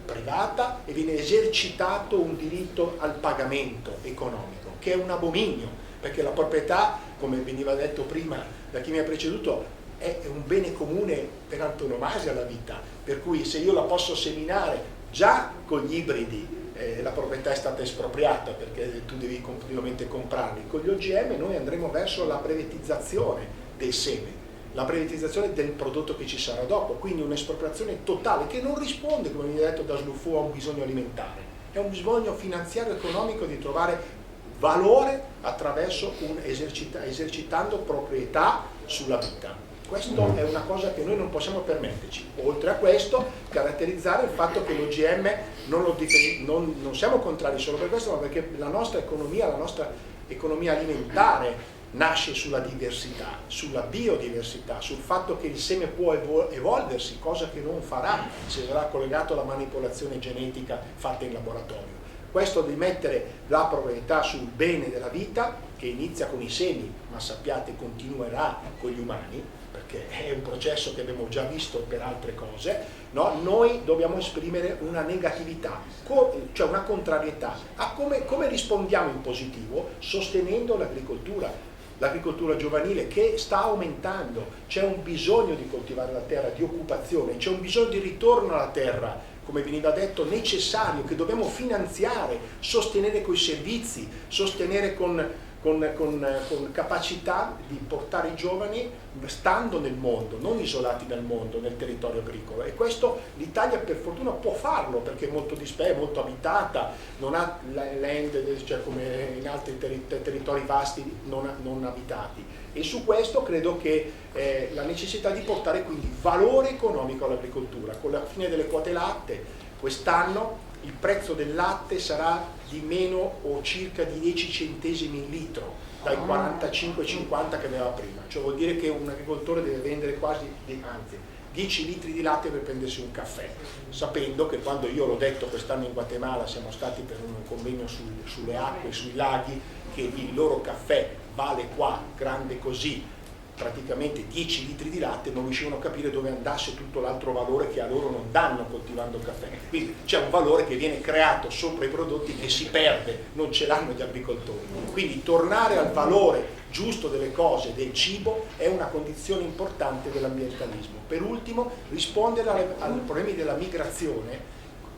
privata e viene esercitato un diritto al pagamento economico, che è un abominio, perché la proprietà, come veniva detto prima da chi mi ha preceduto, è un bene comune per antonomasia alla vita, per cui se io la posso seminare già con gli ibridi, la proprietà è stata espropriata perché tu devi continuamente comprarli. Con gli OGM noi andremo verso la brevettizzazione del seme, la brevettizzazione del prodotto che ci sarà dopo, quindi un'espropriazione totale che non risponde, come mi ha detto da Slufu, a un bisogno alimentare, è un bisogno finanziario economico di trovare valore attraverso esercitando proprietà sulla vita. Questo è una cosa che noi non possiamo permetterci. Oltre a questo, caratterizzare il fatto che l'OGM non siamo contrari solo per questo, ma perché la nostra economia alimentare nasce sulla diversità, sulla biodiversità, sul fatto che il seme può evolversi, cosa che non farà se sarà collegato alla manipolazione genetica fatta in laboratorio. Questo di mettere la proprietà sul bene della vita, che inizia con i semi, ma sappiate continuerà con gli umani, perché è un processo che abbiamo già visto per altre cose, no? Noi dobbiamo esprimere una negatività, cioè una contrarietà a come rispondiamo in positivo sostenendo l'agricoltura giovanile che sta aumentando. C'è un bisogno di coltivare la terra, di occupazione, c'è un bisogno di ritorno alla terra, come veniva detto, necessario, che dobbiamo finanziare, sostenere coi servizi, sostenere con capacità di portare i giovani stando nel mondo, non isolati dal mondo, nel territorio agricolo. E questo l'Italia per fortuna può farlo, perché è molto è molto abitata, non ha land, cioè come in altri territori vasti non abitati. E su questo credo che la necessità di portare quindi valore economico all'agricoltura. Con la fine delle quote latte quest'anno il prezzo del latte sarà di meno o circa di 10 centesimi il litro dai 45-50 che aveva prima, cioè vuol dire che un agricoltore deve vendere quasi 10 litri di latte per prendersi un caffè, sapendo che quando io l'ho detto quest'anno in Guatemala siamo stati per un convegno sulle acque, sui laghi, che il loro caffè vale qua, grande così, praticamente 10 litri di latte, non riuscivano a capire dove andasse tutto l'altro valore che a loro non danno coltivando il caffè. Quindi c'è un valore che viene creato sopra i prodotti che si perde, non ce l'hanno gli agricoltori. Quindi tornare al valore giusto delle cose, del cibo, è una condizione importante dell'ambientalismo. Per ultimo, rispondere ai problemi della migrazione,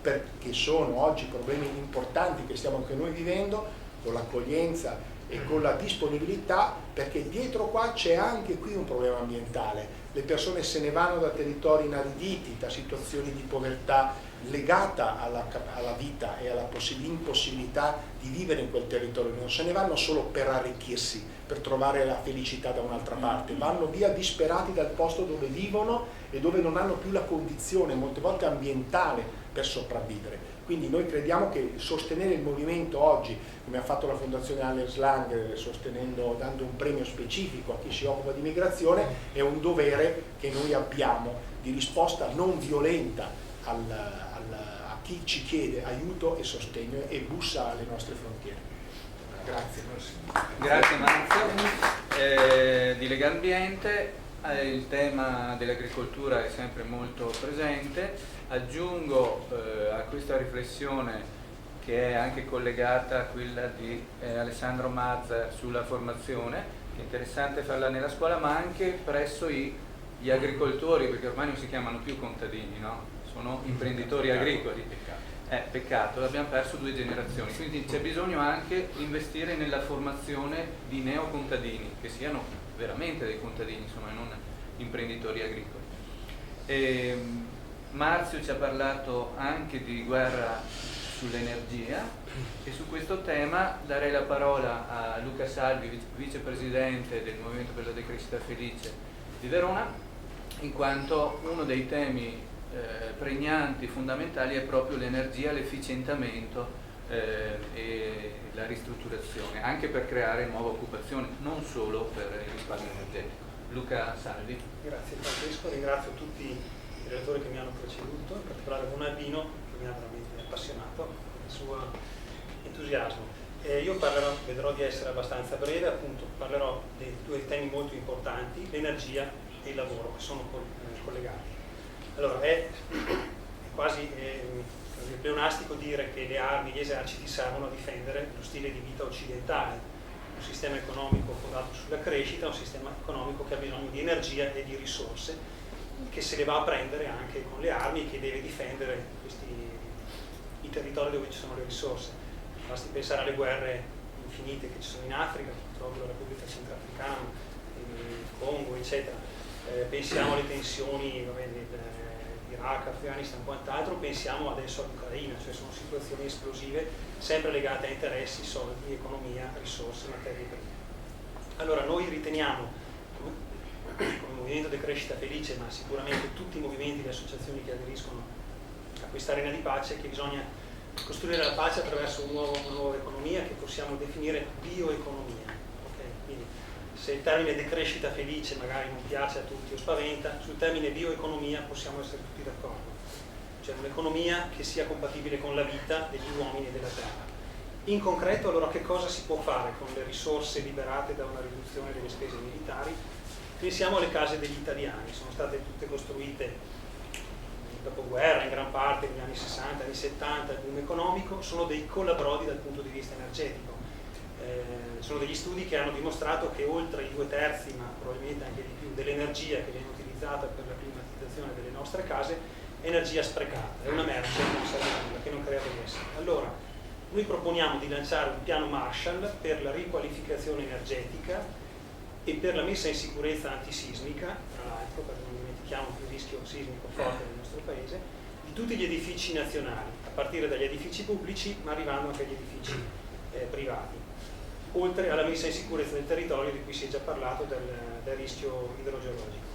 perché sono oggi problemi importanti che stiamo anche noi vivendo, con l'accoglienza e con la disponibilità, perché dietro qua c'è anche qui un problema ambientale. Le persone se ne vanno da territori inariditi, da situazioni di povertà legata alla vita e alla impossibilità di vivere in quel territorio, non se ne vanno solo per arricchirsi, per trovare la felicità da un'altra parte, vanno via disperati dal posto dove vivono e dove non hanno più la condizione, molte volte ambientale, per sopravvivere. Quindi noi crediamo che sostenere il movimento oggi, come ha fatto la Fondazione Allers Lang, dando un premio specifico a chi si occupa di migrazione, è un dovere che noi abbiamo di risposta non violenta a chi ci chiede aiuto e sostegno e bussa alle nostre frontiere. Grazie. Grazie Marzio. Di Legambiente il tema dell'agricoltura è sempre molto presente. Aggiungo a questa riflessione, che è anche collegata a quella di Alessandro Mazza sulla formazione, che è interessante farla nella scuola, ma anche presso gli agricoltori, perché ormai non si chiamano più contadini, no? Sono imprenditori agricoli. Peccato, abbiamo perso 2 generazioni, quindi c'è bisogno anche di investire nella formazione di neocontadini, che siano veramente dei contadini, insomma, non imprenditori agricoli. Marzio ci ha parlato anche di guerra sull'energia e su questo tema darei la parola a Luca Salvi, vicepresidente del Movimento per la Decrescita Felice di Verona, in quanto uno dei temi pregnanti, fondamentali, è proprio l'energia, l'efficientamento e la ristrutturazione, anche per creare nuova occupazione, non solo per il risparmio energetico. Luca Salvi. Grazie Francesco, ringrazio tutti i relatori che mi hanno preceduto, in particolare Don Albino che mi ha veramente appassionato con il suo entusiasmo. Io vedrò di essere abbastanza breve, appunto parlerò dei due temi molto importanti, l'energia e il lavoro, che sono collegati. Allora, è quasi pleonastico dire che le armi, gli eserciti servono a difendere lo stile di vita occidentale, un sistema economico fondato sulla crescita, un sistema economico che ha bisogno di energia e di risorse, che se le va a prendere anche con le armi, che deve difendere i territori dove ci sono le risorse. Basti pensare alle guerre infinite che ci sono in Africa, purtroppo la Repubblica Centrafricana, il Congo, eccetera. Pensiamo alle tensioni Iraq, Afghanistan e quant'altro, pensiamo adesso all'Ucraina, cioè sono situazioni esplosive sempre legate a interessi, soldi, economia, risorse, materie prime. Allora noi riteniamo, come Movimento di Crescita Felice, ma sicuramente tutti i movimenti e le associazioni che aderiscono a questa arena di pace, che bisogna costruire la pace attraverso una nuova economia che possiamo definire bioeconomia. Okay? Quindi, se il termine decrescita felice magari non piace a tutti o spaventa, sul termine bioeconomia possiamo essere tutti d'accordo. Cioè un'economia che sia compatibile con la vita degli uomini e della terra. In concreto, allora, che cosa si può fare con le risorse liberate da una riduzione delle spese militari? Pensiamo alle case degli italiani, sono state tutte costruite dopoguerra in gran parte negli anni 60, anni 70, il boom economico, sono dei colabrodi dal punto di vista energetico. Sono degli studi che hanno dimostrato che oltre i 2/3, ma probabilmente anche di più, dell'energia che viene utilizzata per la climatizzazione delle nostre case è energia sprecata, è una merce che non crea benessere. Allora, noi proponiamo di lanciare un piano Marshall per la riqualificazione energetica e per la messa in sicurezza antisismica, tra l'altro, perché non dimentichiamo che il rischio sismico forte nel nostro paese, di tutti gli edifici nazionali, a partire dagli edifici pubblici, ma arrivando anche agli edifici privati, oltre alla messa in sicurezza del territorio di cui si è già parlato, del rischio idrogeologico.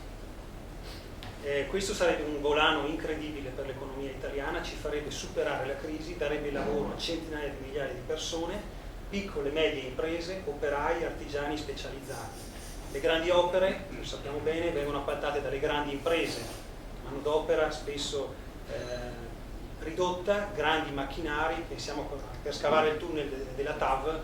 Questo sarebbe un volano incredibile per l'economia italiana, ci farebbe superare la crisi, darebbe lavoro a centinaia di migliaia di persone, piccole e medie imprese, operai, artigiani specializzati. Le grandi opere, lo sappiamo bene, vengono appaltate dalle grandi imprese, manodopera spesso ridotta, grandi macchinari. Pensiamo per scavare il tunnel della TAV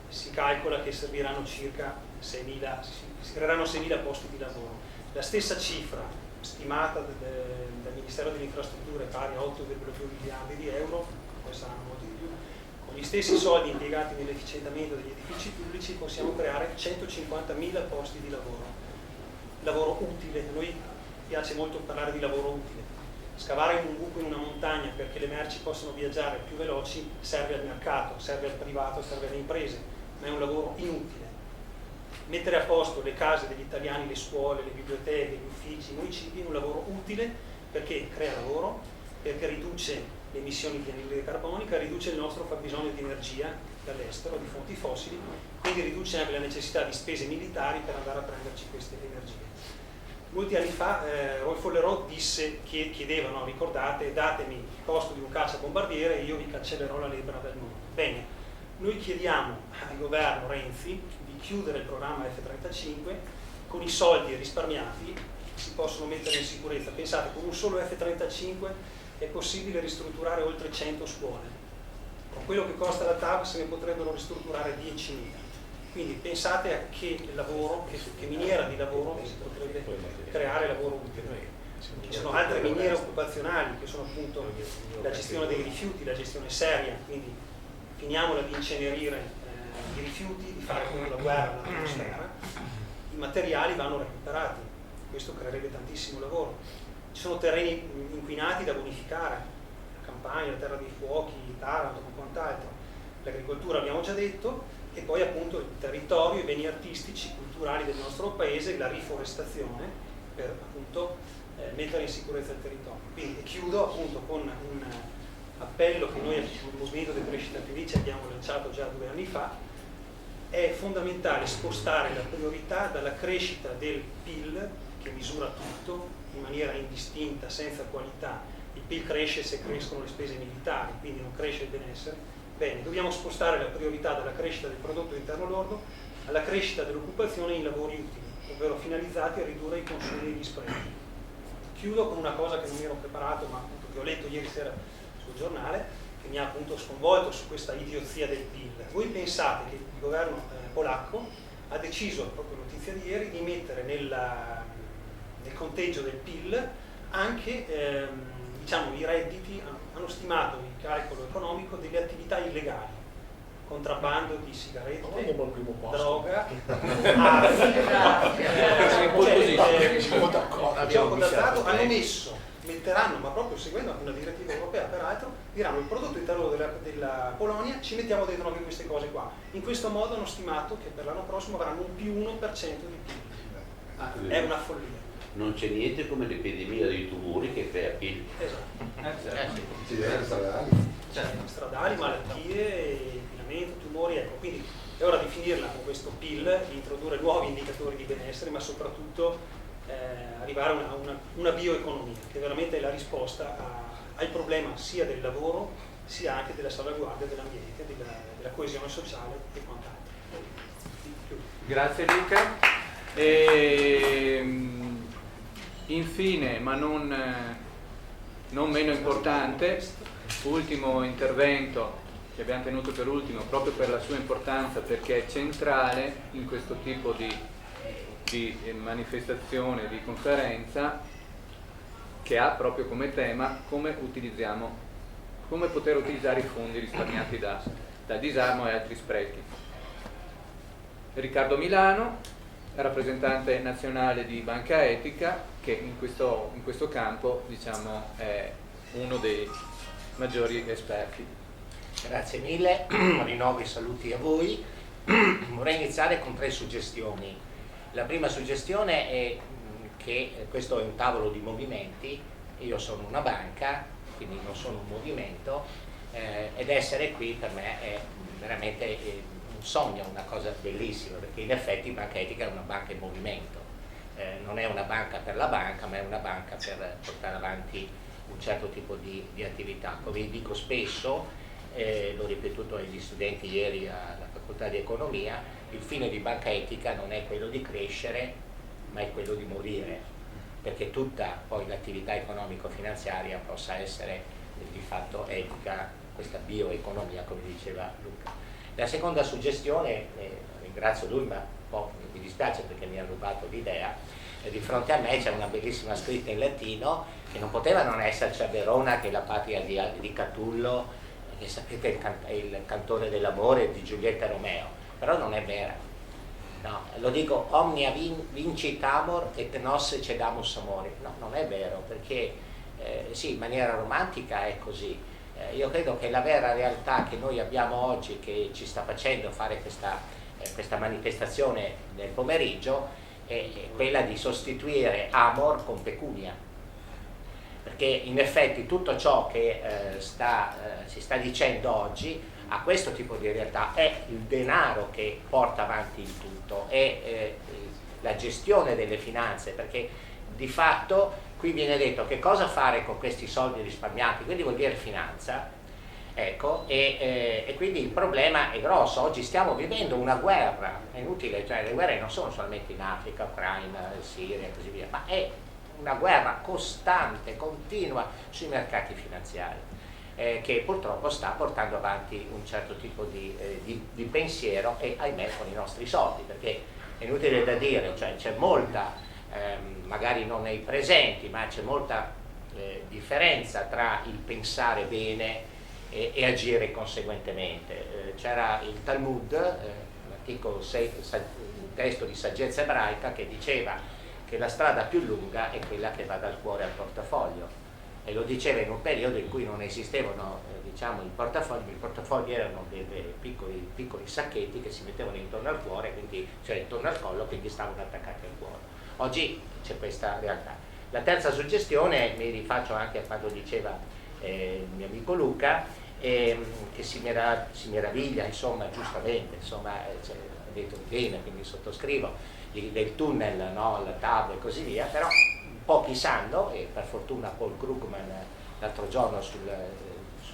si calcola che serviranno circa 6.000, si creeranno 6.000 posti di lavoro. La stessa cifra stimata dal Ministero delle Infrastrutture, pari a 8,2 miliardi di euro, poi saranno molti di più, con gli stessi soldi impiegati nell'efficientamento degli edifici pubblici possiamo creare 150.000 posti di lavoro utile. A noi piace molto parlare di lavoro utile. Scavare un buco in una montagna perché le merci possano viaggiare più veloci serve al mercato, serve al privato, serve alle imprese, ma è un lavoro inutile. Mettere a posto le case degli italiani, le scuole, le biblioteche, gli uffici, i municipi è un lavoro utile perché crea lavoro, perché riduce le emissioni di anidride carbonica, riduce il nostro fabbisogno di energia dall'estero, di fonti fossili, quindi riduce anche la necessità di spese militari per andare a prenderci queste energie. Molti anni fa Rolfo Lerot disse che chiedevano, ricordate, datemi il costo di un cacciabombardiere e io vi cancellerò la lebbra dal mondo. Bene, noi chiediamo al governo Renzi di chiudere il programma F-35, con i soldi risparmiati si possono mettere in sicurezza. Pensate, con un solo F-35 è possibile ristrutturare oltre 100 scuole. Con quello che costa la TAV se ne potrebbero ristrutturare 10.000. Quindi pensate a che lavoro, che miniera di lavoro si potrebbe creare lavoro utile. Ci sono altre miniere occupazionali che sono appunto la gestione dei rifiuti, la gestione seria, quindi finiamola di incenerire i rifiuti, di fare come la guerra all'atmosfera. I materiali vanno recuperati, questo creerebbe tantissimo lavoro. Ci sono terreni inquinati da bonificare, la Campania, la Terra dei Fuochi, Taranto, ma quant'altro. L'agricoltura abbiamo già detto, e poi appunto il territorio, i beni artistici, culturali del nostro paese, la riforestazione per appunto mettere in sicurezza il territorio. Quindi chiudo appunto con un appello che noi come Movimento di Crescita Felice abbiamo lanciato già 2 anni fa. È fondamentale spostare la priorità dalla crescita del PIL, che misura tutto in maniera indistinta, senza qualità. Il PIL cresce se crescono le spese militari, quindi non cresce il benessere. Bene, dobbiamo spostare la priorità dalla crescita del prodotto interno lordo alla crescita dell'occupazione in lavori utili, ovvero finalizzati a ridurre i consumi e gli sprechi. Chiudo con una cosa che non mi ero preparato, ma appunto che ho letto ieri sera sul giornale, che mi ha appunto sconvolto su questa idiozia del PIL. Voi pensate che il governo polacco ha deciso, proprio notizia di ieri, di mettere nel conteggio del PIL anche diciamo, i redditi, hanno stimato il calcolo economico delle attività illegali, contrabbando di sigarette, droga, metteranno, ma proprio seguendo anche una direttiva europea peraltro, diranno il prodotto interno della Polonia, ci mettiamo dentro anche queste cose qua. In questo modo hanno stimato che per l'anno prossimo avranno un più 1% di PIL. È una follia. Non c'è niente come l'epidemia dei tumori che crea PIL. Esatto. Stradali, malattie, inquinamento, tumori, ecco. Quindi è ora di finirla con questo PIL, di introdurre nuovi indicatori di benessere, ma soprattutto arrivare a una bioeconomia, che veramente è la risposta al problema sia del lavoro, sia anche della salvaguardia dell'ambiente, della coesione sociale e quant'altro. Grazie Luca. Infine, ma non meno importante, ultimo intervento che abbiamo tenuto per ultimo proprio per la sua importanza, perché è centrale in questo tipo di manifestazione, di conferenza, che ha proprio come tema come poter utilizzare i fondi risparmiati da disarmo e altri sprechi. Riccardo Milano, rappresentante nazionale di Banca Etica, che in questo campo diciamo è uno dei maggiori esperti. Grazie mille, rinnovo i saluti a voi. Vorrei iniziare con 3 suggestioni. La prima suggestione è che questo è un tavolo di movimenti, io sono una banca, quindi non sono un movimento, ed essere qui per me è veramente un sogno, una cosa bellissima, perché in effetti Banca Etica è una banca in movimento, non è una banca per la banca, ma è una banca per portare avanti un certo tipo di attività. Come vi dico spesso, l'ho ripetuto agli studenti ieri alla facoltà di economia, il fine di Banca Etica non è quello di crescere, ma è quello di morire, perché tutta poi l'attività economico-finanziaria possa essere di fatto etica, questa bioeconomia, come diceva Luca. La seconda suggestione, ringrazio lui, ma un po' mi dispiace perché mi ha rubato l'idea, di fronte a me c'è una bellissima scritta in latino che non poteva non esserci a Verona, che è la patria di Catullo, che sapete è il cantone dell'amore di Giulietta Romeo, però non è vera. No, lo dico, omnia vincit amor et nos cedamus amore. No, non è vero, perché sì, in maniera romantica è così. Io credo che la vera realtà che noi abbiamo oggi, che ci sta facendo fare questa manifestazione nel pomeriggio, è quella di sostituire amor con pecunia, perché in effetti tutto ciò che si sta dicendo oggi a questo tipo di realtà è il denaro che porta avanti il tutto, è la gestione delle finanze, perché di fatto qui viene detto che cosa fare con questi soldi risparmiati, quindi vuol dire finanza, ecco, e quindi il problema è grosso. Oggi stiamo vivendo una guerra, è inutile, cioè le guerre non sono solamente in Africa, Ucraina, Siria e così via, ma è una guerra costante, continua sui mercati finanziari, che purtroppo sta portando avanti un certo tipo di pensiero, e ahimè con i nostri soldi, perché è inutile da dire, cioè c'è molta, magari non nei presenti, ma c'è molta differenza tra il pensare bene e agire conseguentemente. C'era il Talmud, un testo di saggezza ebraica, che diceva che la strada più lunga è quella che va dal cuore al portafoglio, e lo diceva in un periodo in cui non esistevano i portafogli erano dei piccoli sacchetti che si mettevano intorno al cuore, quindi, cioè intorno al collo, quindi stavano attaccati al cuore. Oggi c'è questa realtà. La terza suggestione, mi rifaccio anche a quando diceva il mio amico Luca, che si meraviglia, insomma, giustamente, insomma, ha detto bene, quindi sottoscrivo, del tunnel, no? La TAV e così via, però pochi sanno, e per fortuna Paul Krugman l'altro giorno sul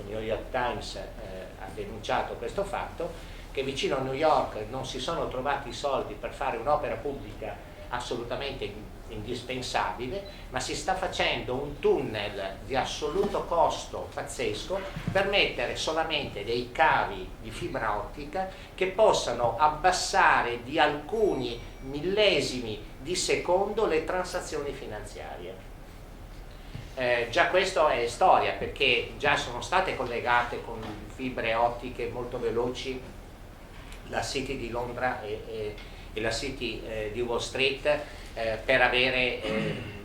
New York Times ha denunciato questo fatto, che vicino a New York non si sono trovati i soldi per fare un'opera pubblica assolutamente indispensabile, ma si sta facendo un tunnel di assoluto costo pazzesco per mettere solamente dei cavi di fibra ottica che possano abbassare di alcuni millesimi di secondo le transazioni finanziarie. Già questo è storia, perché già sono state collegate con fibre ottiche molto veloci la City di Londra e la City di Wall Street per avere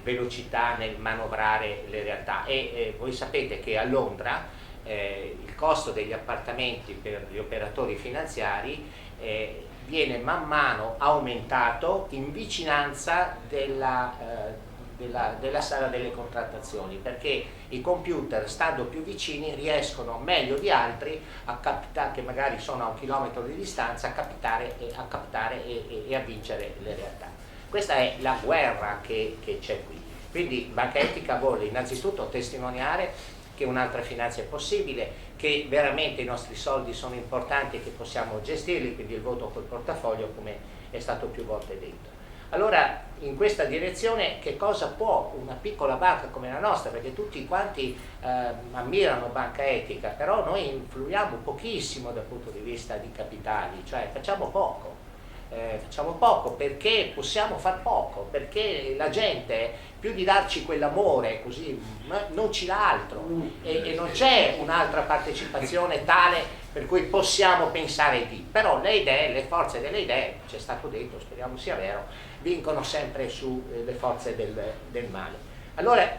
velocità nel manovrare le realtà, e voi sapete che a Londra il costo degli appartamenti per gli operatori finanziari viene man mano aumentato in vicinanza della sala delle contrattazioni, perché i computer, stando più vicini, riescono meglio di altri a captare, che magari sono a 1 chilometro di distanza, a captare e a vincere le realtà. Questa è la guerra che c'è qui. Quindi Banca Etica vuole innanzitutto testimoniare che un'altra finanza è possibile, che veramente i nostri soldi sono importanti e che possiamo gestirli, quindi il voto col portafoglio, come è stato più volte detto. Allora, in questa direzione, che cosa può una piccola banca come la nostra, perché tutti quanti ammirano Banca Etica, però noi influiamo pochissimo dal punto di vista di capitali, cioè facciamo poco perché possiamo far poco, perché la gente, più di darci quell'amore così, non ci dà altro, e non c'è un'altra partecipazione tale per cui possiamo pensare di, però le idee, le forze delle idee, c'è stato detto, speriamo sia vero, vincono sempre sulle forze del male. Allora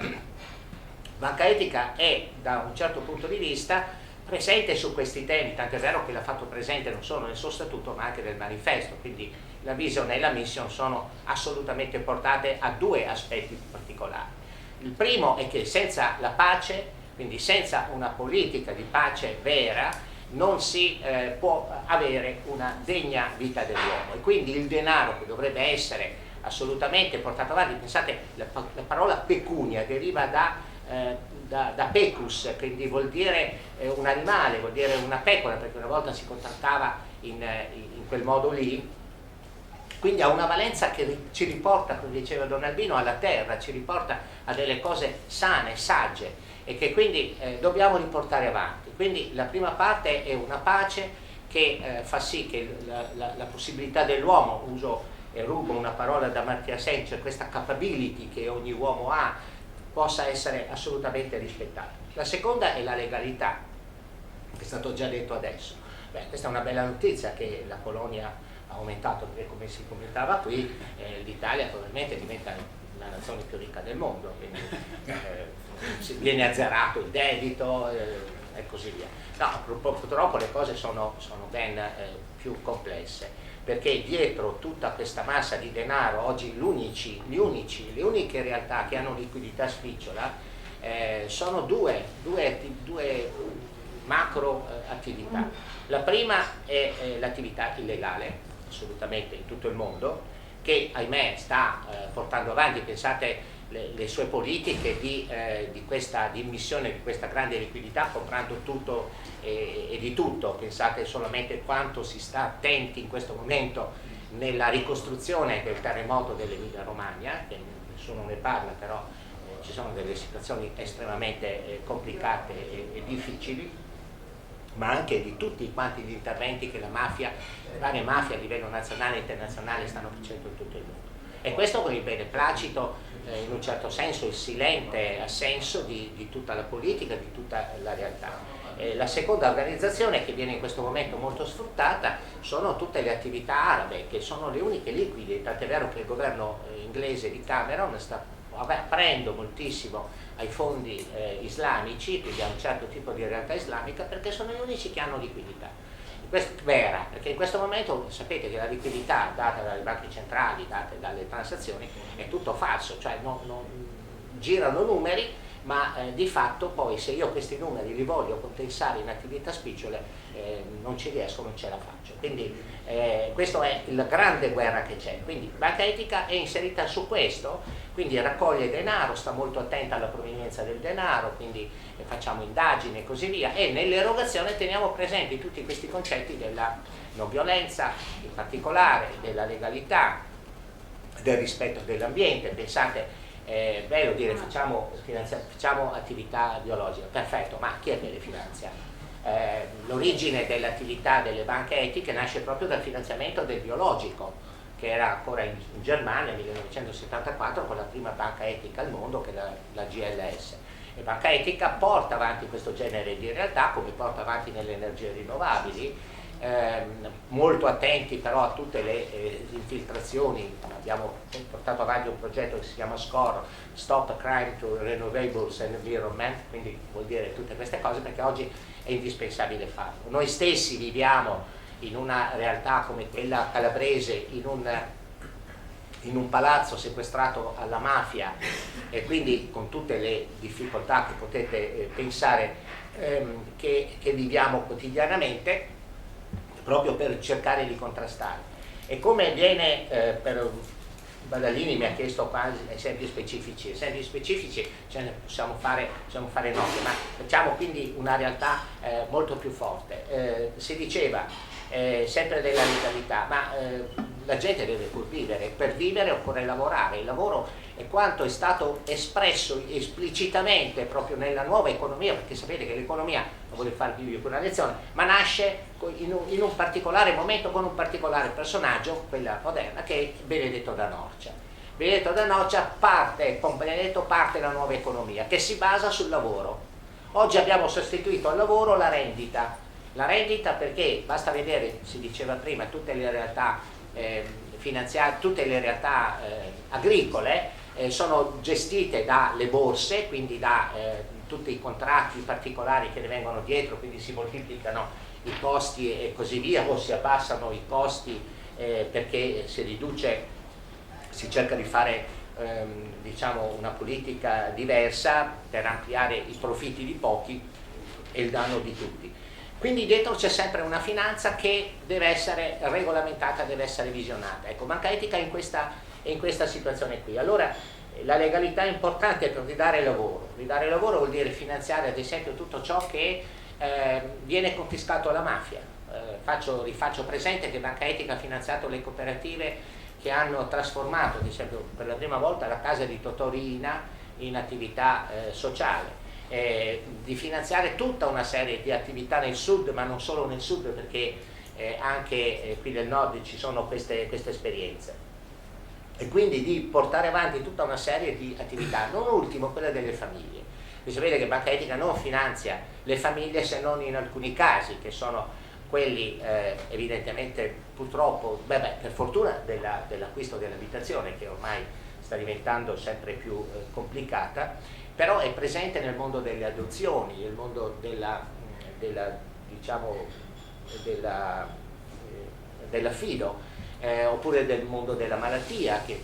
Banca Etica è, da un certo punto di vista, presente su questi temi, tant'è vero che l'ha fatto presente non solo nel suo statuto ma anche nel manifesto, quindi la vision e la mission sono assolutamente portate a 2 aspetti particolari. Il primo è che senza la pace, quindi senza una politica di pace vera, non si può avere una degna vita dell'uomo, e quindi il denaro, che dovrebbe essere assolutamente portato avanti, pensate, la parola pecunia deriva da pecus, quindi vuol dire un animale, vuol dire una pecora, perché una volta si contrattava in quel modo lì, quindi ha una valenza che ci riporta, come diceva Don Albino, alla terra, ci riporta a delle cose sane, sagge, e che quindi dobbiamo riportare avanti. Quindi la prima parte è una pace che fa sì che la possibilità dell'uomo, uso e rubo una parola da Amartya Sen, cioè questa capability che ogni uomo ha, possa essere assolutamente rispettata. La seconda è la legalità, che è stato già detto adesso. Questa è una bella notizia, che la Polonia ha aumentato, perché come si commentava qui, l'Italia probabilmente diventa la nazione più ricca del mondo, quindi viene azzerato il debito e così via. No, purtroppo le cose sono ben più complesse, perché dietro tutta questa massa di denaro oggi le uniche realtà che hanno liquidità spicciola sono due macro attività. La prima è l'attività illegale, assolutamente in tutto il mondo, che ahimè sta portando avanti, pensate, le sue politiche di questa immissione di questa grande liquidità, comprando tutto e di tutto. Pensate solamente quanto si sta attenti in questo momento nella ricostruzione del terremoto dell'Emilia Romagna, che nessuno ne parla, però ci sono delle situazioni estremamente complicate e difficili, ma anche di tutti quanti gli interventi che le varie mafie a livello nazionale e internazionale stanno facendo in tutto il mondo. E questo con il beneplacito, in un certo senso il silente assenso di tutta la politica, di tutta la realtà. La seconda organizzazione, che viene in questo momento molto sfruttata, sono tutte le attività arabe, che sono le uniche liquide, tant'è vero che il governo inglese di Cameron sta aprendo moltissimo ai fondi islamici, quindi a un certo tipo di realtà islamica, perché sono gli unici che hanno liquidità. Questo è vera, perché in questo momento sapete che la liquidità data dalle banche centrali, data dalle transazioni, è tutto falso, cioè non girano numeri, ma di fatto poi se io questi numeri li voglio compensare in attività spicciole non ci riesco, non ce la faccio. Quindi questa è la grande guerra che c'è. Quindi Banca Etica è inserita su questo, quindi raccoglie denaro, sta molto attenta alla provenienza del denaro, quindi facciamo indagini e così via, e nell'erogazione teniamo presenti tutti questi concetti della non violenza, in particolare della legalità, del rispetto dell'ambiente. Pensate, è bello dire facciamo attività biologica, perfetto, ma chi è che le finanzia? L'origine dell'attività delle banche etiche nasce proprio dal finanziamento del biologico, che era ancora in Germania nel 1974 con la prima banca etica al mondo, che è la GLS. E Banca Etica porta avanti questo genere di realtà, come porta avanti nelle energie rinnovabili, molto attenti però a tutte le infiltrazioni. Abbiamo portato avanti un progetto che si chiama SCORE, Stop Crime to Renewables and Environment, quindi vuol dire tutte queste cose, perché oggi è indispensabile farlo. Noi stessi viviamo in una realtà come quella calabrese, in un palazzo sequestrato alla mafia, e quindi con tutte le difficoltà che potete pensare che viviamo quotidianamente, proprio per cercare di contrastare. E come viene, Badalini mi ha chiesto quasi esempi specifici ce ne possiamo fare note, ma facciamo quindi una realtà molto più forte. Si diceva sempre della legalità, ma la gente deve pur vivere, per vivere occorre lavorare. Il lavoro è quanto è stato espresso esplicitamente proprio nella nuova economia, perché sapete che l'economia, non voglio farvi io una lezione, ma nasce in un particolare momento con un particolare personaggio, quella moderna, che è Benedetto da Norcia. Benedetto da Norcia con Benedetto parte la nuova economia, che si basa sul lavoro. Oggi abbiamo sostituito al lavoro la rendita. La rendita perché, basta vedere, si diceva prima, tutte le realtà finanziarie, tutte le realtà agricole sono gestite dalle borse, quindi da tutti i contratti particolari che ne vengono dietro, quindi si moltiplicano i costi e così via, o si abbassano i costi perché si cerca di fare diciamo una politica diversa per ampliare i profitti di pochi e il danno di tutti. Quindi dietro c'è sempre una finanza che deve essere regolamentata, deve essere visionata. Ecco, Banca Etica è in questa situazione qui. Allora la legalità è importante per ridare lavoro. Ridare lavoro vuol dire finanziare ad esempio tutto ciò che viene confiscato alla mafia. Rifaccio presente che Banca Etica ha finanziato le cooperative che hanno trasformato, ad esempio per la prima volta, la casa di Totò Riina in attività sociale. Di finanziare tutta una serie di attività nel sud, ma non solo nel sud, perché anche qui nel nord ci sono queste esperienze, e quindi di portare avanti tutta una serie di attività, non ultimo quella delle famiglie. Vi sapete che Banca Etica non finanzia le famiglie se non in alcuni casi, che sono quelli evidentemente purtroppo, per fortuna dell'acquisto dell'abitazione, che ormai sta diventando sempre più complicata, però è presente nel mondo delle adozioni, nel mondo dell'affido, oppure del mondo della malattia, che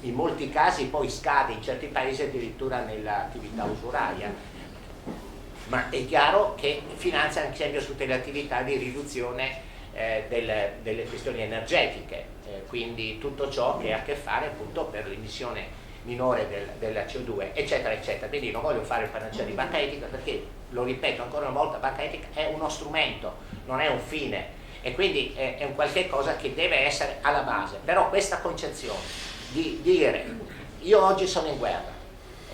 in molti casi poi scade in certi paesi addirittura nell'attività usuraria. Ma è chiaro che finanzia ad esempio tutte le attività di riduzione delle questioni energetiche, quindi tutto ciò che ha a che fare appunto per l'emissione minore della CO2, eccetera, eccetera. Quindi non voglio fare il panacea di Banca Etica, perché, lo ripeto ancora una volta, Banca Etica è uno strumento, non è un fine, e quindi è un qualche cosa che deve essere alla base. Però questa concezione di dire io oggi sono in guerra,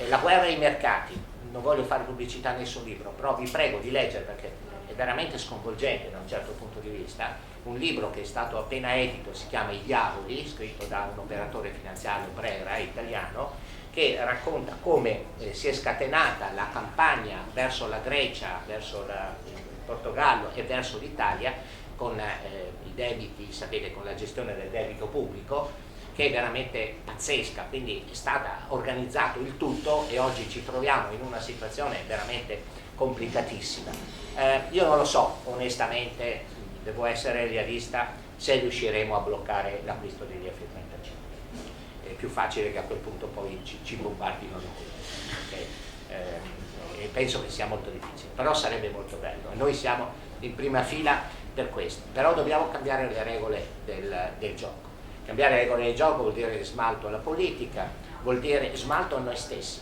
la guerra ai mercati, non voglio fare pubblicità a nessun libro, però vi prego di leggere, perché è veramente sconvolgente da un certo punto di vista, un libro che è stato appena edito, si chiama I Diavoli, scritto da un operatore finanziario Brera italiano, che racconta come si è scatenata la campagna verso la Grecia, verso il Portogallo e verso l'Italia con i debiti, sapete, con la gestione del debito pubblico, che è veramente pazzesca. Quindi è stato organizzato il tutto e oggi ci troviamo in una situazione veramente complicatissima. Io non lo so, onestamente, devo essere realista, se riusciremo a bloccare l'acquisto degli F-35. È più facile che a quel punto poi ci bombardino noi. Okay? e penso che sia molto difficile, però sarebbe molto bello e noi siamo in prima fila per questo. Però dobbiamo cambiare le regole del gioco. Cambiare le regole del gioco vuol dire smalto alla politica, vuol dire smalto a noi stessi.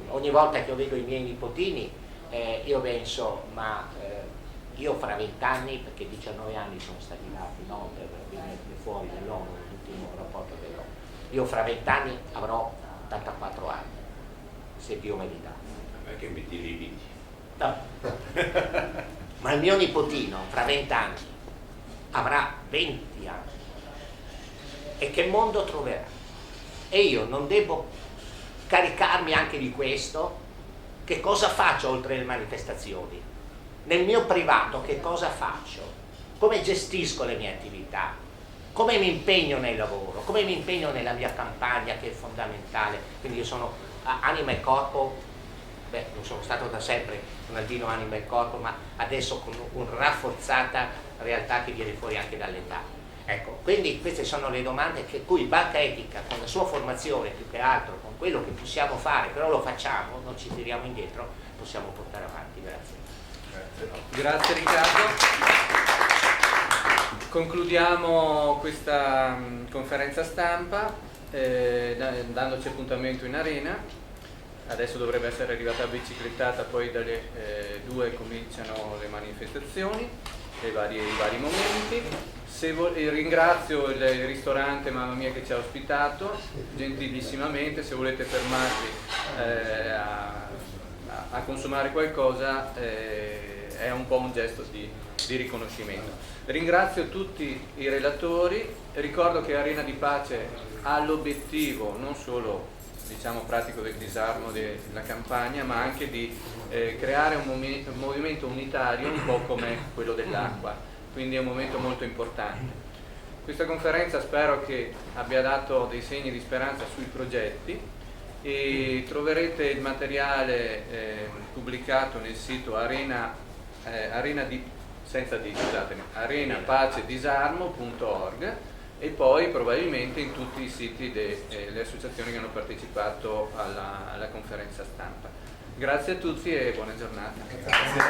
Ogni volta che io vedo i miei nipotini io penso, ma io fra 20 anni, perché 19 anni sono stati dati, no, per venire fuori dall'ONU, l'ultimo rapporto dell'ONU, io fra 20 anni avrò 84 anni, se Dio me li dà. Perché metti i limiti? No. Ma il mio nipotino fra 20 anni avrà 20 anni e che mondo troverà? E io non devo caricarmi anche di questo? Che cosa faccio oltre le manifestazioni? Nel mio privato che cosa faccio? Come gestisco le mie attività? Come mi impegno nel lavoro? Come mi impegno nella mia campagna che è fondamentale? Quindi io sono anima e corpo, non sono stato da sempre un Aldino anima e corpo, ma adesso con una rafforzata realtà che viene fuori anche dall'età. Ecco, quindi queste sono le domande che cui Banca Etica, con la sua formazione più che altro, con quello che possiamo fare, però lo facciamo, non ci tiriamo indietro, possiamo portare avanti. Grazie. Grazie Riccardo. Concludiamo questa conferenza stampa dandoci appuntamento in arena. Adesso dovrebbe essere arrivata la biciclettata, poi dalle 2 cominciano le manifestazioni, i vari momenti. Ringrazio il ristorante Mamma Mia che ci ha ospitato gentilissimamente. Se volete fermarvi a consumare qualcosa è un po' un gesto di riconoscimento. Ringrazio tutti i relatori, ricordo che Arena di Pace ha l'obiettivo non solo pratico del disarmo della campagna, ma anche di creare un movimento unitario un po' come quello dell'acqua, quindi è un momento molto importante. Questa conferenza spero che abbia dato dei segni di speranza sui progetti e troverete il materiale pubblicato nel sito arenapacedisarmo.org e poi probabilmente in tutti i siti delle associazioni che hanno partecipato alla conferenza stampa. Grazie a tutti e buona giornata. Grazie.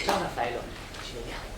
Ciao Raffaello, ci vediamo.